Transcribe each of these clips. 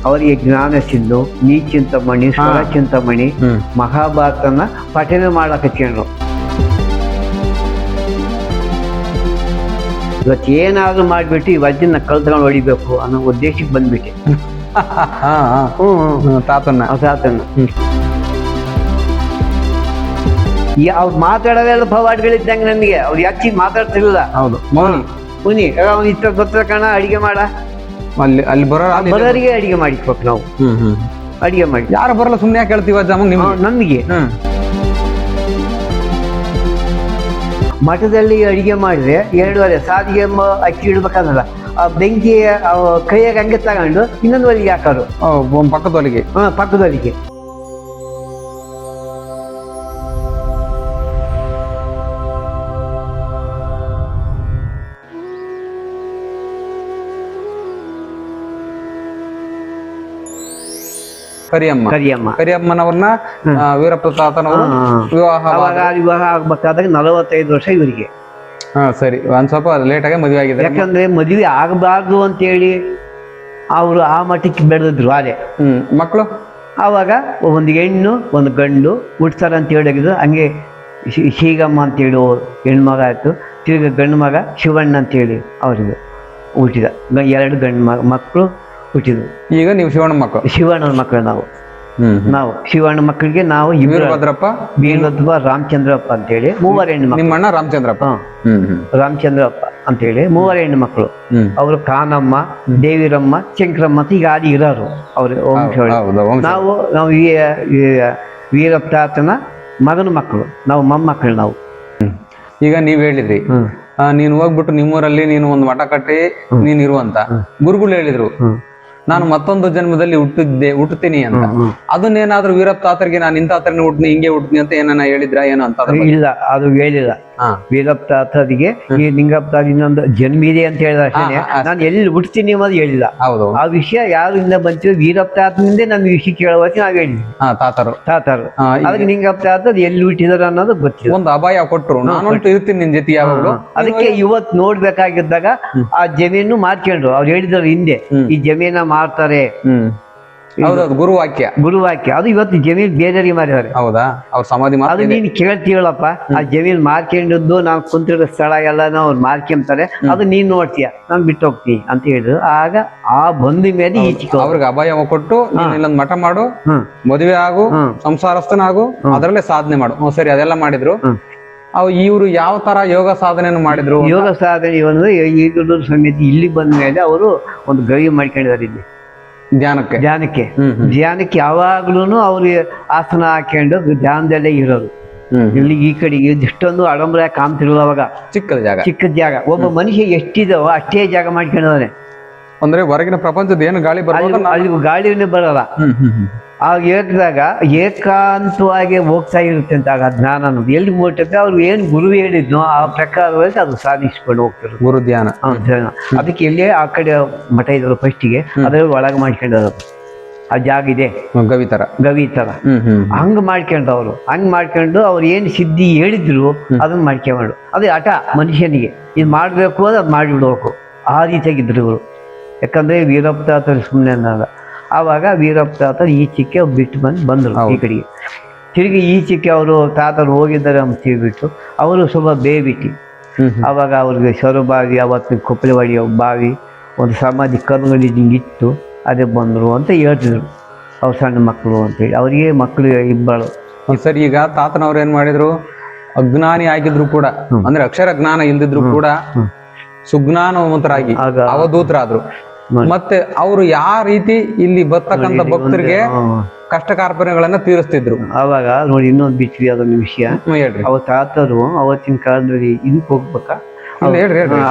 ಅವರಿಗೆ ಜ್ಞಾನ ಸಿಂಧು, ನೀ ಚಿಂತಾಮಣಿ, ಸ್ವರ ಚಿಂತಾಮಣಿ, ಮಹಾಭಾರತನ ಪಠನೆ ಮಾಡಕತ್ಕೊಂಡ್ರು. ಇವತ್ತು ಏನಾದ್ರು ಮಾಡಿಬಿಟ್ಟು ಈ ವಜ್ರನ ಕಲ್ತ್ಕೊಂಡು ಹೊಡಿಬೇಕು ಅನ್ನೋ ಉದ್ದೇಶಕ್ಕೆ ಬಂದ್ಬಿಟ್ಟೆ. ತಾತನ್ನ ಅವ್ರು ಮಾತಾಡೋದೆಲ್ಲ ಪವಾಡ್ಗಳಿದ್ದಂಗೆ ನನಗೆ. ಅವ್ರು ಯಾಕೆ ಮಾತಾಡ್ತಿರ್ಲಿಲ್ಲ. ಹೌದು, ಮುನಿ ಅವ್ನು ಇಷ್ಟ ಗೊತ್ತ ಕಣ, ಅಡಿಗೆ ಮಾಡ, ಅಲ್ಲಿ ಬರೋರಿಗೆ ಅಡಿಗೆ ಮಾಡಿಸ್ಬೇಕು ನಾವು. ಅಡಿಗೆ ಮಾಡಿ ಯಾರು ಬರಲ್ಲ, ಸುಮ್ನೆ ಯಾಕೆ ಹೇಳ್ತೀವ ನಮಗೆ. ಮಠದಲ್ಲಿ ಅಡಿಗೆ ಮಾಡಿದ್ರೆ 2 ಸಾದಿಗೆ ಅಕ್ಕಿ ಇಡ್ಬೇಕಂದಲ್ಲ, ಆ ಬೆಂಕಿ ಕೈಯಾಗ ಹಂಗೆ ತಗೊಂಡು ಇನ್ನೊಂದು ಒಲಿಗೆ ಹಾಕೋರು, ಪಕ್ಕದೊಲಿಗೆ. ಪಕ್ಕದೊಲಿಗೆ. ಕರಿಯಮ್ಮನವ್ರನ್ನ ವೀರಪ್ಪ ತಾತನವರು ವಿವಾಹ ಆಗ್ಬೇಕಾದಾಗ 45 ವರ್ಷ ಇವರಿಗೆ. ಸರಿ, ಒಂದ್ ಸ್ವಲ್ಪ ಲೇಟ್ ಆಗಿ ಮದುವೆ ಆಗಿದೆ. ಯಾಕಂದ್ರೆ ಮದುವೆ ಆಗಬಾರ್ದು ಅಂತೇಳಿ ಅವರು ಆ ಮಟ್ಟಕ್ಕೆ ಬೆಳೆದಿದ್ರು. ಅದೇ ಮಕ್ಕಳು ಆವಾಗ ಒಂದು ಹೆಣ್ಣು ಒಂದು ಗಂಡು ಹುಡ್ತಾರ ಅಂತ ಹೇಳಿದ್ರು. ಹಂಗೆ ಶೀಗಮ್ಮ ಅಂತೇಳಿ ಹೆಣ್ಮಗ ಆಯ್ತು. ತಿರ್ಗಿ ಗಂಡು ಮಗ ಶಿವಣ್ಣ ಅಂತೇಳಿ ಅವ್ರಿಗೆ ಹುಟ್ಟಿದ 2 ಗಂಡು ಮಕ್ಕಳು ಹುಟ್ಟಿದ್ವು. ಈಗ ನೀವು ಶಿವಣ್ಣನ ಮಕ್ಕಳು. ನಾವು ಶಿವಣ್ಣ ಮಕ್ಕಳಿಗೆ ನಾವು ವೀರಭದ್ರಪ್ಪ, ರಾಮಚಂದ್ರಪ್ಪ ಅಂತೇಳಿ 3 ಹೆಣ್ಣು ಮಕ್ಕಳು. ನಿಮ್ಮಣ್ಣ ರಾಮಚಂದ್ರಪ್ಪ. ರಾಮಚಂದ್ರಪ್ಪ ಅಂತೇಳಿ 3 ಹೆಣ್ಣು ಮಕ್ಕಳು. ಅವರು ಕಾನಮ್ಮ, ದೇವಿರಮ್ಮ, ಶಂಕರಮ್ಮ ಅಂತ ಈಗ ಆದಿ ಇರೋರು ಅವ್ರು ವಂಶ. ನಾವು ವೀರಪ್ಪ ತಾತನ ಮಗನ ಮಕ್ಕಳು, ನಾವು ಮೊಮ್ಮಕ್ಕಳು ನಾವು. ಈಗ ನೀವ್ ಹೇಳಿದ್ರಿ ನೀನು ಹೋಗ್ಬಿಟ್ಟು ನಿಮ್ಮೂರಲ್ಲಿ ನೀನು ಒಂದು ಮಠ ಕಟ್ಟಿ ನೀನ್ ಇರುವಂತ ಗುರುಗಳು ಹೇಳಿದ್ರು, ನಾನು ಮತ್ತೊಂದು ಜನ್ಮದಲ್ಲಿ ಹುಟ್ಟುತ್ತೀನಿ ಅಂತ. ಅದನ್ನೇನಾದ್ರೂ ವೀರಪ್ಪ ತಾತರಿಗೆ ನಾನು ಇಂಥ ತಾತರನ್ನ ಹುಟ್ಟಿನಿ, ಹಿಂಗೆ ಹುಟ್ಟಿನಿ ಅಂತ ಏನ ಹೇಳಿದ್ರ ಏನೋ ಅಂತ? ಇಲ್ಲ, ಅದು ಹೇಳಿಲ್ಲ. ವೀರಪ್ಪ ತಾತರಿಗೆ ಈ ಲಿಂಗಪ್ಪ ತಾತ ಇನ್ನೊಂದು ಜನ್ಮ ಇದೆ ಅಂತ ಹೇಳಿದ ಅಷ್ಟೇ. ನಾನು ಎಲ್ಲಿ ಹುಟ್ತೀನಿ ಅನ್ನೋದು ಹೇಳಿಲ್ಲ. ಹೌದು, ಆ ವಿಷಯ ಯಾರಿಂದ ಬಂತು, ವೀರಪ್ಪ ತಾತನಿಂದ ನನ್ನ ವಿಷಯ ಕೇಳುವಾಗ ನಾವ್ ಹೇಳಿದ್ವಿ ತಾತರು. ಅದಕ್ಕೆ ಲಿಂಗಪ್ಪ ತಾತ ಎಲ್ಲಿ ಹುಟ್ಟಿದಾರ ಅನ್ನೋದು ಗೊತ್ತಿಲ್ಲ. ಒಂದು ಅಭಯ ಕೊಟ್ರು, ನಾನು ಇರ್ತೀನಿ ನಿನ್ ಜೊತೆ ಯಾವಾಗಲೂ. ಅದಕ್ಕೆ ಇವತ್ತು ನೋಡ್ಬೇಕಾಗಿದ್ದಾಗ ಆ ಜಮೀನು ಮಾರ್ಕೊಂಡ್ರು. ಅವ್ರು ಹೇಳಿದ್ರು ಹಿಂದೆ ಈ ಜಮೀನ ಮಾರ್ತಾರೆ. ಹೌದೌದು, ಗುರುವಾಕ್ಯ ಅದು ಇವತ್ತು ಜಮೀನ್ ಬೇರೆಯವ್ರಿಗೆ ಮಾರಿದ್ದಾರೆ. ಹೌದಾ? ಅವ್ರ ಸಮಾಧಿ ಅದು ನೀನ್ ಕೇಳ್ತೀವಲ್ಲಪ್ಪ, ಆ ಜಮೀನ್ ಮಾರ್ಕೊಂಡಿದ್ದು ನಾವು ಕುಂತಿರೋ ಸ್ಥಳ ಎಲ್ಲ ಅವ್ರು ಮಾರ್ಕೊಂತಾರೆ, ಅದು ನೀನ್ ನೋಡ್ತೀಯ, ನಾನ್ ಬಿಟ್ಟು ಹೋಗ್ತೀನಿ ಅಂತ ಹೇಳಿದ್ರು. ಆಗ ಆ ಬಂದ ಮೇಲೆ ಅವ್ರಿಗೆ ಅಭಯ ಕೊಟ್ಟು ಇಲ್ಲೊಂದು ಮಠ ಮಾಡು, ಮದುವೆ ಆಗು, ಸಂಸಾರಸ್ಥನಾಗು, ಅದರಲ್ಲೇ ಸಾಧನೆ ಮಾಡು. ಸರಿ, ಅದೆಲ್ಲ ಮಾಡಿದ್ರು. ಇವರು ಯಾವ ತರ ಯೋಗ ಸಾಧನೆಯನ್ನು ಮಾಡಿದ್ರು? ಯೋಗ ಸಾಧನೆ ಈಗಲೂ ಸಮೇತ ಇಲ್ಲಿ ಬಂದ ಮೇಲೆ ಅವರು ಒಂದು ಗವಿ ಮಾಡ್ಕೊಂಡಿದ್ದಾರೆ ಇಲ್ಲಿ ಧ್ಯಾನಕ್ಕೆ ಯಾವಾಗ್ಲೂ ಅವ್ರಿಗೆ ಆಸನ ಹಾಕೊಂಡು ಧ್ಯಾನದಲ್ಲೇ ಇರೋದು. ಇಲ್ಲಿ ಈ ಕಡೆಗೆ ಇಷ್ಟೊಂದು ಆಡಂಬರ ಕಾಮ್ತಿರೋದು. ಅವಾಗ ಚಿಕ್ಕ ಜಾಗ. ಒಬ್ಬ ಮನುಷ್ಯ ಎಷ್ಟಿದಾವ ಅಷ್ಟೇ ಜಾಗ ಮಾಡ್ಕೊಂಡಿದ್ದಾನೆ. ಅಂದ್ರೆ ಹೊರಗಿನ ಪ್ರಪಂಚದ ಏನು ಗಾಳಿ ಅಲ್ಲಿ ಗಾಳಿನೇ ಬರಲ್ಲ. ಆಗ ಏಕದಾಗ ಏಕಾಂತವಾಗಿ ಹೋಗ್ತಾ ಇರುತ್ತೆ ಅಂತ. ಆಗ ಜ್ಞಾನ ಅನ್ನೋದು ಎಲ್ಲಿ ಮುಟ್ಟುತ್ತೆ, ಅವ್ರು ಏನ್ ಗುರು ಹೇಳಿದ್ನೋ ಆ ಪ್ರಕಾರವಾಗಿ ಅದು ಸಾಧಿಸ್ಕೊಂಡು ಹೋಗ್ತಿರೋದು ಗುರು ಧ್ಯಾನ. ಅದಕ್ಕೆ ಎಲ್ಲಿ ಆ ಕಡೆ ಮಠ ಇದ್ರು ಫಸ್ಟಿಗೆ, ಅದ್ರ ಒಳಗೆ ಮಾಡ್ಕೊಂಡಿರೋದು. ಆ ಜಾಗ ಇದೆ ಗವಿ ತರ ಹಂಗ ಮಾಡ್ಕೊಂಡವ್ರು. ಹಂಗ್ ಮಾಡ್ಕೊಂಡು ಅವ್ರು ಏನ್ ಸಿದ್ಧಿ ಹೇಳಿದ್ರು ಅದನ್ನ ಮಾಡ್ಕೊಂಡ್ರು. ಅದೇ ಹಠ ಮನುಷ್ಯನಿಗೆ, ಇದು ಮಾಡ್ಬೇಕು ಅಂದ್ರೆ ಅದು ಮಾಡಿಬಿಡ್ಬೇಕು. ಆ ರೀತಿಯಾಗಿದ್ರು ಇವರು. ಯಾಕಂದ್ರೆ ವೀರಪ್ಪ ತಾತ ಸುಮ್ಮನೆ ಅಂದಾಗ ಆವಾಗ ವೀರಪ್ಪ ತಾತ ಈಚೆಗೆ ಬಿಟ್ಟು ಬಂದರು ಈ ಕಡೆಗೆ. ತಿರುಗಿ ಈಚೆಗೆ ಅವರು ತಾತರು ಹೋಗಿದ್ದಾರೆ ಅಂತ ತಿಳ್ಬಿಟ್ಟು ಅವರು ಸ್ವಲ್ಪ ಬೇಬಿಟ್ಟು ಆವಾಗ ಅವ್ರಿಗೆ ಸೊರಬಾವಿ, ಅವತ್ತು ಕೊಪ್ಪಳವಾಡಿ ಬಾವಿ, ಒಂದು ಸಮಾಧಿ ಕರುಗಳಿಟ್ಟು ಅದೇ ಬಂದರು ಅಂತ ಹೇಳ್ತಿದ್ರು. ಅವ್ರು ಸಣ್ಣ ಮಕ್ಕಳು ಅಂತೇಳಿ. ಅವರಿಗೆ ಮಕ್ಕಳು ಇಬ್ಬರು. ಸರಿ, ಈಗ ತಾತನವ್ರು ಏನ್ ಮಾಡಿದ್ರು, ಅಜ್ಞಾನಿ ಆಗಿದ್ರು ಕೂಡ, ಅಂದ್ರೆ ಅಕ್ಷರ ಜ್ಞಾನ ಇಲ್ದಿದ್ರು ಕೂಡ ಸುಜ್ಞಾನವಂತರಾಗಿ ಅವಧೂತರಾದ್ರು. ಮತ್ತೆ ಅವರು ಯಾವ ರೀತಿ ಇಲ್ಲಿ ಬರ್ತಕ್ಕಂಥ ಭಕ್ತರಿಗೆ ಕಷ್ಟ ಕಾರ್ಪಣ್ಯಗಳನ್ನ ತೀರಿಸ್ತಿದ್ರು. ಅವಾಗ ನೋಡಿ ಇನ್ನೊಂದು ಬಿಟ್ವಿ ಅದೊಂದು ವಿಷಯ ಹೇಳ್ರಿ. ಅವ ತಾತರು ಅವತ್ತಿನ ಕಾಲದಲ್ಲಿ ಇದಕ್ಕೆ ಹೋಗ್ಬೇಕಾ,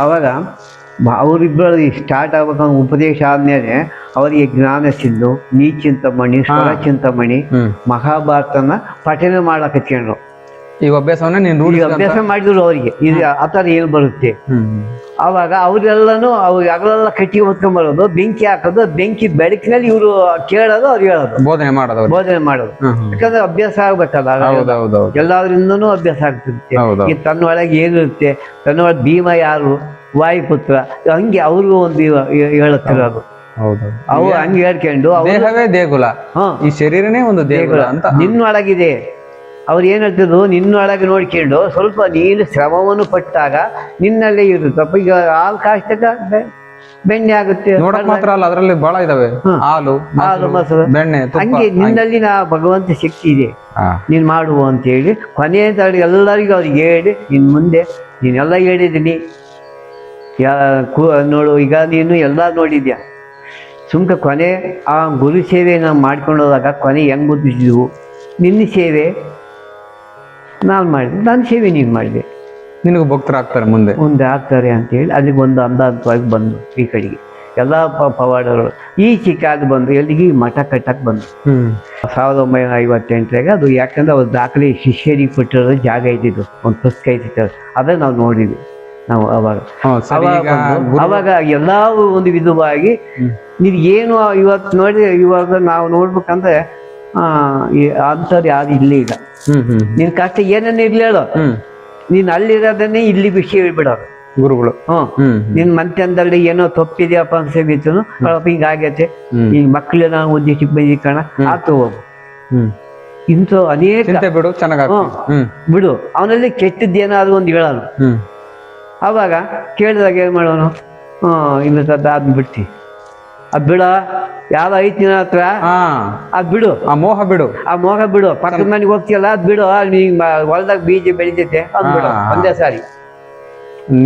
ಅವಾಗ ಅವರಿಬ್ಬರು ಸ್ಟಾರ್ಟ್ ಆಗ್ಬೇಕಂದ್ರೆ ಉಪದೇಶ ಆದ್ಮೇಲೆ ಅವರಿಗೆ ಜ್ಞಾನ ಸಿಂಧು, ನೀ ಚಿಂತಾಮಣಿ, ಸ್ವರ ಚಿಂತಾಮಣಿ, ಮಹಾಭಾರತನ ಪಠನೆ ಮಾಡಕತ್ಕೊಂಡ್ರು. ಈ ಅಭ್ಯಾಸವನ್ನ ನೀನು ಅಭ್ಯಾಸ ಮಾಡಿದ್ರು. ಅವರಿಗೆ ಇದು ಆ ಥರ ಏನು ಬರುತ್ತೆ. ಆವಾಗ ಅವರೆಲ್ಲನೂ ಅಗಲೆಲ್ಲ ಕಟ್ಟಿ ಹೊತ್ಕೊಂಡ್ಬರೋದು, ಬೆಂಕಿ ಹಾಕೋದು, ಬೆಂಕಿ ಬೆಳಕಿನಲ್ಲಿ ಇವರು ಕೇಳೋದು, ಅವ್ರು ಹೇಳೋದು, ಬೋಧನೆ ಮಾಡೋದು. ಯಾಕಂದ್ರೆ ಅಭ್ಯಾಸ ಆಗ್ಬೇಕಲ್ಲ, ಎಲ್ಲಾದ್ರಿಂದನೂ ಅಭ್ಯಾಸ ಆಗ್ತಿರುತ್ತೆ. ಈ ತನ್ನೊಳಗೆ ಏನಿರುತ್ತೆ, ತನ್ನೊಳಗೆ ಭೀಮ ಯಾರು, ವಾಯುಪುತ್ರ, ಹಂಗೆ ಅವ್ರಿಗೂ ಒಂದು ಹೇಳುತ್ತಿರೋದು. ಹೌದೌದು. ಅವು ಹಂಗೆ ಹೇಳ್ಕೊಂಡು ದೇಹವೇ ದೇಗುಲ, ಈ ಶರೀರನೇ ಒಂದು ದೇಗುಲ ಅಂತ. ನಿನ್ನೊಳಗಿದೆ ಅವ್ರು ಏನ್ ಹೇಳ್ತಿದ್ರು, ನಿನ್ನೊಳಗೆ ನೋಡ್ಕೊಂಡು ಸ್ವಲ್ಪ ನೀನು ಶ್ರಮವನ್ನು ಪಟ್ಟಾಗ ನಿನ್ನಲ್ಲೇ ಇರುತ್ತಪ್ಪ. ಈಗ ಹಾಲು ಕಾಯ್ತಕ್ಕ ಬೆಣ್ಣೆ ಆಗುತ್ತೆ, ನೋಡಕ್ ಮಾತ್ರ ಅಲ್ಲ, ಅದ್ರಲ್ಲಿ ಬಹಳ ಇದಾವೆ, ಹಾಲು ಮೊಸರು, ಬೆಣ್ಣೆ, ಹಂಗೆ ನಿನ್ನಲ್ಲಿ ಭಗವಂತ ಶಕ್ತಿ ಇದೆ, ನೀನ್ ಮಾಡುವ ಅಂತ ಹೇಳಿ ಕೊನೆಯ ಎಲ್ಲರಿಗೂ ಅವ್ರಿಗೆ ಹೇಳಿ ನಿನ್ ಮುಂದೆ ನೀನೆಲ್ಲ ಹೇಳಿದ್ದೀನಿ ನೋಡು. ಈಗ ನೀನು ಎಲ್ಲ ನೋಡಿದ್ಯಾ, ಸುಮ್ಕ ಕೊನೆ ಆ ಗುರು ಸೇವೆ ನಾವು ಮಾಡ್ಕೊಂಡು ಹೋದಾಗ ಕೊನೆ ಹೆಂಗ್ ಗೊತ್ತಿದ್ವು, ನಿನ್ನ ಸೇವೆ ನಾನು ಮಾಡಿದೆ, ನನ್ನ ಸೇವೆ ನೀನು ಮಾಡಿದೆ, ನಿನಗೂ ಭಕ್ತರಾಗ್ತಾರೆ ಮುಂದೆ ಆಗ್ತಾರೆ ಅಂತೇಳಿ ಅಲ್ಲಿಗೆ ಒಂದು ಹಂತವಾಗಿ ಬಂದು ಈ ಕಡೆಗೆ ಎಲ್ಲ ಪವಾಡಗಳು ಈ ಚಿಕ್ಕ ಬಂದು ಎಲ್ಲಿಗೆ ಮಠ ಕಟ್ಟಕ್ಕೆ ಬಂದು 1958 ಅದು. ಯಾಕಂದ್ರೆ ಅವ್ರು ದಾಖಲೆ ಶಿಷ್ಯರಿಗೆ ಕೊಟ್ಟಿರೋ ಜಾಗ ಇದ್ದಿದ್ದು, ಒಂದು ಪುಸ್ತಕ ಇದ್ದಿತ್ತು, ಅದನ್ನ ನಾವು ನೋಡಿದ್ವಿ ನಾವು ಅವಾಗ. ಅವಾಗ ಎಲ್ಲ ಒಂದು ವಿಧವಾಗಿ ನೀವು ಏನು ಇವತ್ತು ನೋಡಿ, ಇವಾಗ ನಾವು ನೋಡ್ಬೇಕಂದ್ರೆ ಅಂಥವ್ರು ಯಾರು ಇಲ್ಲಿ ಈಗ. ನಿನ್ ಕಷ್ಟ ಏನೇನು ಇರ್ಲಿ ಹೇಳೋ, ನೀನ್ ಅಲ್ಲಿರೋದನ್ನೇ ಇಲ್ಲಿ ವಿಷಯ ಹೇಳ್ಬಿಡೋರು ಗುರುಗಳು. ನಿನ್ ಮಂತ್ಯಂದಲ್ಲಿ ಏನೋ ತಪ್ಪಿದ್ಯಪ್ಪ ಅನ್ಸಬಿತ್ತು, ಹಿಂಗ ಆಗೈತೆ, ಈ ಮಕ್ಳು ನಾವು ಉದ್ದೇಶಕ್ಕೆ ಬಂದಿಕಣ ಆತು ಹೋಗು, ಇಂಥ ಅನೇಕ ಬಿಡು, ಚೆನ್ನಾಗ ಬಿಡು, ಅವನಲ್ಲಿ ಕೆಟ್ಟದ್ದೇನಾದ್ರು ಒಂದು ಹೇಳೋನು. ಅವಾಗ ಕೇಳಿದಾಗ ಏನ್ ಮಾಡೋನು, ಇಲ್ಲ ಅದ್ ಬಿಡ್ತಿ, ಅದ್ ಬಿಡ, ಯಾವ್ದು ಐತಿ ನಿನ್ನ ಹತ್ರ ಅದ್ ಬಿಡು, ಆ ಮೋಹ ಬಿಡು, ಪಕ್ಕದ ಮನೆಗೆ ಹೋಗ್ತಿಯಲ್ಲ ಅದ್ ಬಿಡು, ಹೊಲದಾಗ ಬೀಜ ಬೆಳಿತೈತೆ ಅದ್ ಬಿಡು ಒಂದೇ ಸಾರಿ.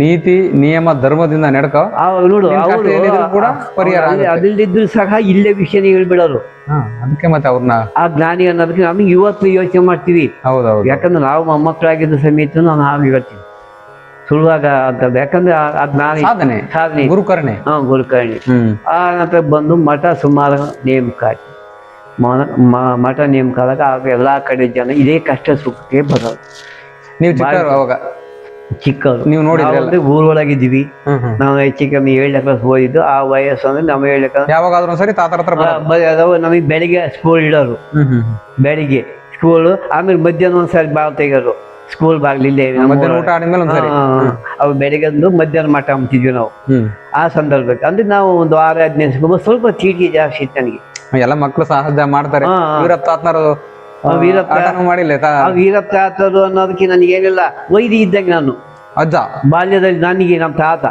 ನೀತಿ ನಿಯಮ ಧರ್ಮದಿಂದ ನಡ್ಕೋ, ನೋಡು ಕೂಡ ಪರಿಹಾರ. ಅದಿಲ್ದಿದ್ರು ಸಹ ಇಲ್ಲೇ ವಿಷಯನೇ ಹೇಳ್ಬಿಡೋರು. ಅದಕ್ಕೆ ಮತ್ತೆ ಅವ್ರನ್ನ ಆ ಜ್ಞಾನಿ ಅನ್ನೋದಕ್ಕೆ ನಮಗೆ ಇವತ್ತು ಯೋಚನೆ ಮಾಡ್ತೀವಿ. ಹೌದೌದು, ಯಾಕಂದ್ರೆ ನಾವು ಮೊಮ್ಮಕ್ಕಳಾಗಿದ್ದ ಸಮೇತ ನಾವು ಹೇಳ್ತೀವಿ ಸುಳ್ಳುವಾಗ ಅಂತ. ಯಾಕಂದ್ರೆ ಆ ಜ್ಞಾನಿ ಸಾಧನೆ ಗುರುಕರ್ಣೆ. ಗುರುಕರ್ಣೆ. ಆ ನಂತರ ಬಂದು ಮಠ ಸುಮಾರು ನೇಮಕ ಆಯ್ತು. ಮಠ ನೇಮಕ ಆದಾಗ ಆಗ ಎಲ್ಲಾ ಕಡೆ ಜನ ಇದೇ ಕಷ್ಟ ಸುಖಕ್ಕೆ ಬರೋದು. ನೀವು ಅವಾಗ ಚಿಕ್ಕವರು, ನೀವು ನೋಡಿ ಊರೊಳಗಿದ್ದೀವಿ ನಾವು, ಹೆಚ್ಚು ಕಮ್ಮಿ 7ನೇ ಕ್ಲಾಸ್ ಓದಿದ್ದು. ಆ ವಯಸ್ಸು ಅಂದ್ರೆ ನಮ್ಮ 7ನೇ ಕ್ಲಾಸ್ ಯಾವಾಗಾದ್ರೂ ಸರಿ ತಾತರ ಹತ್ರ ನಮಗೆ ಬೆಳಿಗ್ಗೆ ಸ್ಕೂಲ್ ಇಡೋರು, ಬೆಳಿಗ್ಗೆ ಸ್ಕೂಲ್, ಆಮೇಲೆ ಮಧ್ಯಾಹ್ನ ಒಂದ್ಸರಿ ಬಾಳ್ ತೆಗೋರು, ಸ್ಕೂಲ್ ಬಾಗ್ಲಿಲ್ಲೇ ಊಟ ಆದ್ಮೇಲೆ ಒಂದ್ಸರಿ ಅವು ಬೆಳಿಗ್ಗೆ ಮಧ್ಯಾಹ್ನ ಮಠ ಅಂತಿದ್ವಿ ನಾವು. ಆ ಸಂದರ್ಭಕ್ಕೆ ಅಂದ್ರೆ ನಾವು ಒಂದು 6-15 ದಿವಸ ಸ್ವಲ್ಪ ಚೀಟಿ ಜಾಸ್ತಿ ಇತ್ತು ನನಗೆ. ಎಲ್ಲ ಮಕ್ಕಳು ಸಹಜ ಮಾಡ್ತಾರೆ. ವೀರಪ್ಪ ತಾತರು ಅನ್ನೋದಕ್ಕೆ ನನಗೆ ಏನಿಲ್ಲ, ವೈದ್ಯ ಇದ್ದಂಗೆ ನಾನು ಅಜ್ಜ ಬಾಲ್ಯದಲ್ಲಿ ನನಗೆ ನಮ್ಮ ತಾತ.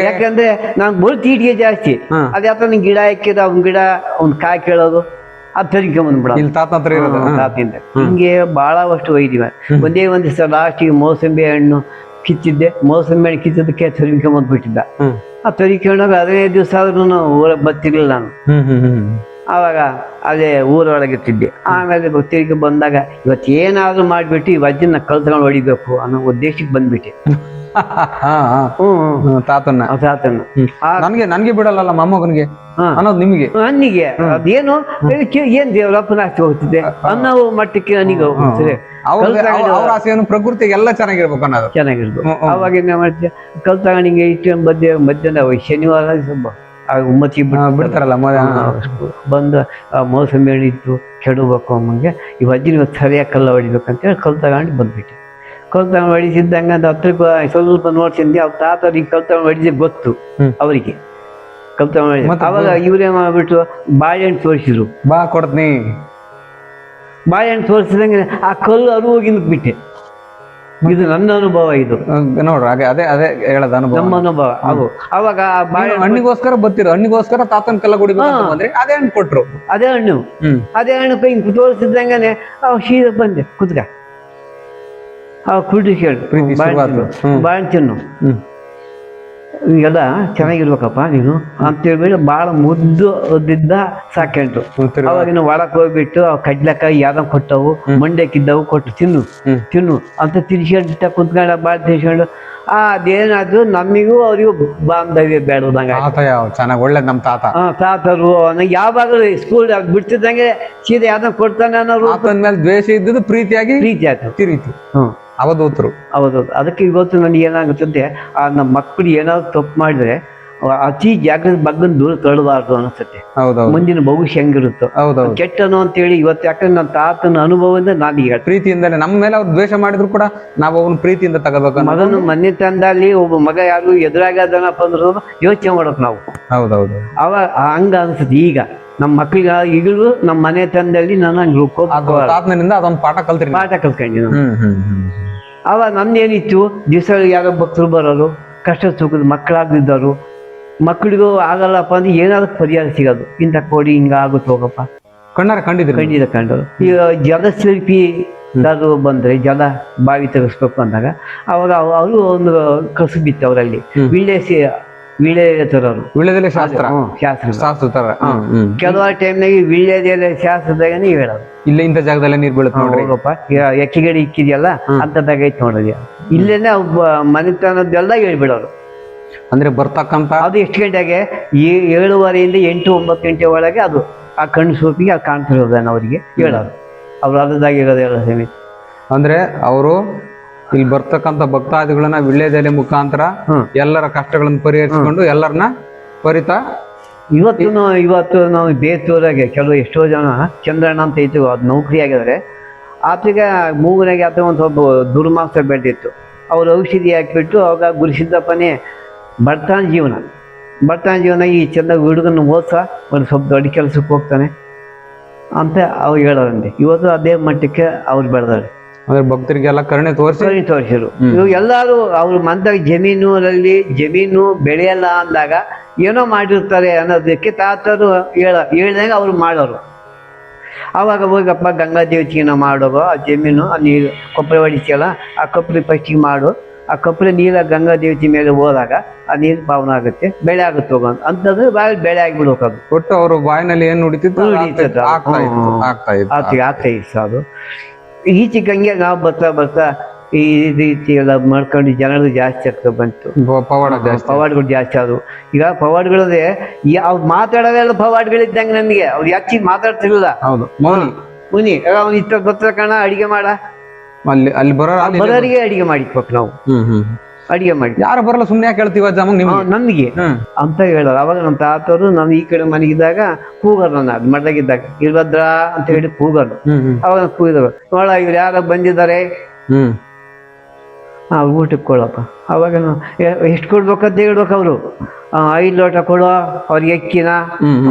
ಯಾಕಂದ್ರೆ ನಾನು ಬರೀ ತೀಟಿಗೆ ಜಾಸ್ತಿ. ಅದ್ಯಾತ ನಂಗೆ ಗಿಡ ಹಾಕಿದ ಅವ್ನ ಗಿಡ ಅವ್ನ ಕಾಯಿ ಕೇಳೋದು ಅದು ತರಿಕೊಂಬಂದ್ಬಿಡ ತಾತಿಂದ. ಹಿಂಗೆ ಬಹಳ ಅಷ್ಟು ಒಯ್ದಿವ. ಒಂದೇ ಒಂದ್ ದಿವಸ ಲಾಸ್ಟಿಗೆ ಮೋಸಂಬಿ ಹಣ್ಣು ಕಿತ್ತಿದ್ದೆ, ಮೋಸಂಬಿ ಹಣ್ಣು ಕಿತ್ತದಕ್ಕೆ ತರಿಕೊಂಬಂದ್ಬಿಟ್ಟಿದ್ದ. ಆ ತರಿಕೊಂಡಾಗ 15 ದಿವಸ ಆದ್ರೂ ಊರಾಗ ಬರ್ತಿರ್ಲಿಲ್ಲ ನಾನು. ಆವಾಗ ಅದೇ ಊರೊಳಗಿರ್ತಿದ್ದೆ. ಆಮೇಲೆ ತಿರುಗಿ ಬಂದಾಗ ಇವತ್ತು ಏನಾದ್ರು ಮಾಡ್ಬಿಟ್ಟು ಈ ವಜ್ಜನ್ನ ಕಲ್ತ್ಕೊಂಡು ಹೊಡಿಬೇಕು ಅನ್ನೋ ಉದ್ದೇಶಕ್ಕೆ ಬಂದ್ಬಿಟ್ಟೆ. ತಾತನ್ನ ನನ್ಗೆ ಬಿಡಲ್ಲ ಮೊಮ್ಮಗನಿಗೆ ಅನ್ನೋದು ನಿಮ್ಗೆ. ನನಗೆ ಅದೇನು ಏನ್ ದೇವರಪ್ಪನ ಆಸ್ತಿ ಹೋಗ್ತಿದೆ ಅನ್ನೋ ಮಟ್ಟಕ್ಕೆ ನನಗೆ ಹೋಗ್ತದೆ. ಪ್ರಕೃತಿ ಎಲ್ಲ ಚೆನ್ನಾಗಿರ್ಬೇಕು ಅನ್ನೋದು ಚೆನ್ನಾಗಿರ್ಬೇಕು. ಅವಾಗ ಏನ್ ಮಾಡ್ತೀಯ, ಕಲ್ ತಗೊಂಡಿಗೆ ಇಟ್ಟು ಮಧ್ಯಾಹ್ನ ಶನಿವಾರ ಉಮ್ಮತ್ತಿ ಬಿಡ್ತಾರಲ್ಲ ಬಂದು ಮೋಸಂಬಿ ಹಣ್ಣು ಇತ್ತು ಕೆಡಬೇಕು ಅಮ್ಮಂಗೆ, ಈ ವಜ್ಜಿನ ಇವತ್ತು ಸರಿಯಾಗಿ ಕಲ್ಲ ಹೊಡಿಬೇಕಂತೇಳಿ ಕಲ್ ತಗೊಂಡು ಬಂದ್ಬಿಟ್ಟೆ. ಕಲ್ ತಗೊಂಡು ಹೊಡಿಸಿದ್ದಂಗೆ ಅದು ಹತ್ರಕ್ಕೆ ಸ್ವಲ್ಪ ನೋಡ್ಸಿದ್ದೆ. ಅವ್ರ ತಾತ ಅವ್ರಿಗೆ ಕಲ್ ತಗೊಂಡು ಹೊಡಿಸಿದ ಗೊತ್ತು ಅವರಿಗೆ. ಕಲ್ ತಗೊಂಡು ಹೊಡಿದ ಅವಾಗ ಇವ್ರೇ ಮಾಡ್ಬಿಟ್ಟು ಬಾಳೆಹಣ್ಣು ತೋರಿಸಿದ್ರು. ಬಾ ಕೊಡ್ತೀನಿ. ಬಾಳೆಹಣ್ಣು ತೋರಿಸಿದಂಗೆ ಆ ಕಲ್ಲು ಅದು ಹೋಗಿ ಬಿಟ್ಟೆ. ಇದು ನನ್ನ ಅನುಭವ. ಇದು ನೋಡ್ರಿ ಹಾಗೆ ಅದೇ ಹೇಳದ ಅನುಭವ, ನಮ್ಮ ಅನುಭವ. ಅದು ಅವಾಗ ಹಣ್ಣಿಗೋಸ್ಕರ ಬತ್ತಿರು, ಹಣ್ಣಿಗೋಸ್ಕರ ತಾತನ ಕಲ್ಲ ಕುಡಿಬೇಕು ಅಂದ್ರೆ ಅದೇ ಹಣ್ಣು ಕೊಟ್ರು. ಅದೇ ಹಣ್ಣು ಕೈ ತೋರಿಸಿದಂಗನೆ ಸೀದಾ ಬಂದೆ ಕುತ್ಕ. ಕುಡಿ ಕೇಳು ಬಾಳೆಹಣ್ಣು ತಿನ್ನು, ಈಗೆಲ್ಲ ಚೆನ್ನಾಗಿರ್ಬೇಕಪ್ಪ ನೀನು ಅಂತೇಳ್ಬಿಟ್ಟು ಭಾಳ ಮುದ್ದಿದ್ದ ಸಾಕೆಂಟು. ಅವಾಗಿನ ಒಳಕ್ ಹೋಗ್ಬಿಟ್ಟು ಕಡ್ಲೆಕಾಯಿ ಯಾವ್ದೋ ಕೊಟ್ಟವು, ಮಂಡ್ಯಕ್ಕಿದ್ದವು ಕೊಟ್ಟು ತಿನ್ನು ಅಂತ ತಿನ್ಸ್ಕೊಂಡ ಕುಂತ್ಕೊಂಡ ಬಾಳ ತಿನ್ಸ್ಕೊಂಡು ಅದೇನಾದ್ರು ನಮಿಗೂ ಅವ್ರಿಗೂ ಬಾಂಧವ್ಯ ಬೇಡದಂಗ ಚೆನ್ನಾಗಿ ಒಳ್ಳೇದ್ ನಮ್ ತಾತರು ಯಾವಾಗ ಸ್ಕೂಲ್ ಬಿಡ್ತಿದ್ದಂಗೆ ಸೀದಾ ಯಾವ್ದೋ ಕೊಡ್ತಾನೆ ಅನ್ನೋ ಮೇಲೆ ದ್ವೇಷ ಇದ್ದದ್ದು ಪ್ರೀತಿ ಆಯ್ತು ತಿರುಗಿ. ಅವಧೂತರು ಅದಕ್ಕೆ ಇವತ್ತು ನನಗೆ ಏನಾಗುತ್ತದೆ, ನಮ್ಮ ಮಕ್ಕಳು ಏನಾದ್ರು ತಪ್ಪು ಮಾಡಿದ್ರೆ ಅತಿ ಜಾಗ್ರತೆ ಬಗ್ಗೆ ದೂರ ತಳ್ಳಬಾರ್ದು ಅನಿಸುತ್ತೆ. ಹೌದೌದು ಮುಂದಿನ ಭವಿಷ್ಯ ಹೆಂಗಿರುತ್ತೋ ಹೌದೌದು. ಕೆಟ್ಟನು ಅಂತೇಳಿ ಇವತ್ತು, ಯಾಕಂದ್ರೆ ನನ್ನ ತಾತನ ಅನುಭವದಿಂದ ನಾನು ಈಗ ಪ್ರೀತಿಯಿಂದಲೇ ನಮ್ಮ ಮೇಲೆ ಅವ್ರು ದ್ವೇಷ ಮಾಡಿದ್ರು ಕೂಡ ನಾವು ಅವನ ಪ್ರೀತಿಯಿಂದ ತಗೋಬೇಕು. ಮಗನು ಮನೆ ತಂದಲ್ಲಿ ಒಬ್ಬ ಮಗ ಯಾರು ಎದುರಾಗದನಪ್ಪ ಅಂದ್ರೆ ಯೋಚನೆ ಮಾಡೋದು ನಾವು. ಹೌದೌದು. ಹಂಗ ಅನ್ಸುತ್ತೆ. ಈಗ ನಮ್ಮ ಮಕ್ಳಿಗೆ ಈಗಲೂ ನಮ್ಮ ಮನೆ ತಂದಲ್ಲಿ ನಾನು ಹಂಗೆ ತಾತನಿಂದ ಅದೊಂದು ಪಾಠ ಕಲ್ತ್ರಿ. ಪಾಠ ಕಲ್ತ್ಕೊಂಡಿ ನಾನು. ಅವಾಗ ನಮ್ದೇನಿತ್ತು, ದಿವಸ ಯಾರೋ ಭಕ್ತರು ಬರೋರು, ಕಷ್ಟ ಸುಖದ ಮಕ್ಕಳಾಗ್ದಿದ್ದವರು, ಮಕ್ಕಳಿಗೂ ಆಗಲ್ಲಪ್ಪ ಅಂದ್ರೆ ಏನಾದ್ರು ಪರಿಹಾರ ಸಿಗೋದು. ಇಂಥ ಕೊಡಿ ಹಿಂಗ ಆಗುತ್ತೆ ಹೋಗಪ್ಪ, ಕಣ್ಣಾರ ಕಂಡಿದ್ರು. ಕಂಡರು. ಈಗ ಜಲಶಿಲ್ಪಿ ಅದು ಬಂದ್ರೆ ಜಲ ಬಾವಿ ತೆಗೆಸ್ಬೇಕು ಅಂದಾಗ ಅವಾಗ ಅವರು ಒಂದು ಕಸುಬಿತ್ತು ಅವರಲ್ಲಿ. ವೀಳ್ಯ ತರೋರು, ವೀಳ್ಯದೆಲೆ ಶಾಸ್ತ್ರ ತರ. ಕೆಲವಾರು ಟೈಮ್ನಾಗ ವೀಳ್ಯದೆಲೆ ಶಾಸ್ತ್ರದಾಗನೇ ಹೇಳೋದು, ಇಲ್ಲ ಇಂಥ ಜಾಗದಲ್ಲೇ ನೀರ್ ಬೀಳುತ್ತೆ ನೋಡ್ರಿ, ಹೋಗಪ್ಪ ಎಕ್ಕಿಗಡೆ ಇಕ್ಕಿದೆಯಲ್ಲ ಅಂತದಾಗ ಐತೆ ನೋಡೋದು. ಇಲ್ಲೇನೆ ಮನೆತನದ್ದೆಲ್ಲ ಹೇಳ್ಬಿಡೋರು. ಅಂದ್ರೆ ಬರ್ತಕ್ಕಂತ ಅದು ಎಷ್ಟು ಗಂಟೆಗೆ 7:30 8 9 ಗಂಟೆ ಒಳಗೆ ಅದು ಆ ಕಣ್ಣು ಸೋಪಿಗೆ ಅದು ಕಾಣ್ತಿರೋದನ್ನ ಅವರಿಗೆ ಹೇಳೋರು. ಅವ್ರು ಅದಾಗಿ ಇರೋದೆಲ್ಲ ಸಮೇತ. ಅಂದ್ರೆ ಅವರು ಇಲ್ಲಿ ಬರ್ತಕ್ಕಂಥ ಭಕ್ತಾದಿಗಳನ್ನ ವೀಳ್ಯದೆಲೆ ಮುಖಾಂತರ ಎಲ್ಲರ ಕಷ್ಟಗಳನ್ನು ಪರಿಹರಿಸಿಕೊಂಡು ಎಲ್ಲರನ್ನ ಪರಿತಾ ಇವತ್ತು ನಾವು ಬೇತೂರಾಗೆ ಕೆಲವು ಎಷ್ಟೋ ಜನ ಚಂದ್ರಣ್ಣ ಅಂತ ಇತ್ತು, ಅದು ನೌಕರಿ ಆಗಿದ್ರೆ ಆತಗೆ ಮೂಗನಾಗೆ ಆತ ಒಂದು ಸ್ವಲ್ಪ ದುರ್ಮಾಂಸ ಬೆಳೆದಿತ್ತು. ಅವ್ರು ಔಷಧಿ ಹಾಕಿಬಿಟ್ಟು ಅವಾಗ ಗುರುಸಿದ್ದಪ್ಪನೇ ಬರ್ತಾನ ಜೀವನ ಈ ಚಂದ ಹುಡುಗನ ಓದ್ಸ ಒಂದು ಸ್ವಲ್ಪ ದೊಡ್ಡ ಕೆಲಸಕ್ಕೆ ಹೋಗ್ತಾನೆ ಅಂತ ಅವ್ರು ಹೇಳೋರಂತೆ. ಇವತ್ತು ಅದೇ ಮಟ್ಟಕ್ಕೆ ಅವ್ರು ಬೆಳೆದಾರೆ. ಅಂದ್ರೆ ಭಕ್ತರಿಗೆಲ್ಲ ಕರುಣೆ ತೋರಿಸಿರು. ಇವು ಎಲ್ಲರೂ ಅವ್ರ ಮಂದಾಗ ಜಮೀನು ಬೆಳೆಯಲ್ಲ ಅಂದಾಗ ಏನೋ ಮಾಡಿರ್ತಾರೆ ಅನ್ನೋದಕ್ಕೆ ತಾತರು ಹೇಳ್ದಂಗೆ ಅವ್ರು ಮಾಡೋರು. ಆವಾಗ ಹೋಗಪ್ಪ ಗಂಗಾ ದೇವತೆನ ಮಾಡೋಗೋ, ಆ ಜಮೀನು ಆ ನೀರು ಕೊಪ್ಪರೆ ಹೊಡಿತೀಯಲ್ಲ, ಆ ಕೊಪ್ಪರೆ ಫಸ್ಟಿಗೆ ಮಾಡು, ಆ ಕೊಪ್ಪರೆ ನೀರ ಗಂಗಾ ದೇವತೆ ಮೇಲೆ ಹೋದಾಗ ಆ ನೀರು ಪಾವನ ಆಗುತ್ತೆ, ಬೆಳೆ ಆಗುತ್ತೆ ಹೋಗೋ ಅಂತಂದ್ರೆ ಬೆಳೆ ಆಗಿಬಿಡ್ಬೇಕು. ಒಟ್ಟು ಅವರು ಬಾಯಿನಲ್ಲಿ ಏನು ನುಡಿತಿತ್ತು ಆಗ್ತಾ ಇತ್ತು. ಅದು ಈಚೆಗಂಗೆ ನಾವು ಬರ್ತಾ ಈ ರೀತಿ ಎಲ್ಲ ಮಾಡ್ಕೊಂಡು ಜನರು ಜಾಸ್ತಿ ಆಗ್ತಾ ಬಂತು. ಪವಾಡ್ಗಳು ಜಾಸ್ತಿ ಆದವು. ಈಗ ಪವಾಡ್ಗಳದೇ ಅವ್ರು ಮಾತಾಡೋದೆಲ್ಲ ಪವಾಡ್ಗಳಿದ್ದಂಗೆ ನಮಗೆ. ಅವ್ರು ಯಾಕೆ ಮಾತಾಡ್ತಿರ್ಲಿಲ್ಲ. ಮುನಿ ಅವ್ನು ಇತ್ತ ಗೊತ್ತ ಕಣ ಅಡಿಗೆ ಮಾಡ, ಅಲ್ಲಿ ಬರೋರಿಗೆ ಅಡಿಗೆ ಮಾಡಿಕ್ಬೇಕು ನಾವು. ಅಡಿಗೆ ಮಾಡಿ ಯಾರು ಬರಲ್ಲ, ಸುಮ್ಮನೆ ಕೇಳ್ತೀವ ನಮಗೆ ಅಂತ ಹೇಳೋರು. ಅವಾಗ ನಮ್ಮ ತಾತವರು ನಾನು ಈ ಕಡೆ ಮನೆಗಿದ್ದಾಗ ಕೂಗರು, ನನ್ನ ಅದು ಮಡ್ದಾಗಿದ್ದಾಗ ಇರ್ಭದ್ರ ಅಂತ ಹೇಳಿ ಕೂಗರು. ಅವಾಗ ಕೂಗಿದ್ರು, ನೋಡ ಇವ್ರು ಯಾರ ಬಂದಿದ್ದಾರೆ, ಊಟಕ್ಕೆ ಕೊಡಪ್ಪ. ಅವಾಗ ಎಷ್ಟು ಕೊಡ್ಬೇಕಂತ ಹೇಳ್ಬೇಕು. ಅವರು 5 ಲೋಟ ಕೊಡುವ ಅವ್ರಿಗೆ ಎಕ್ಕಿನ.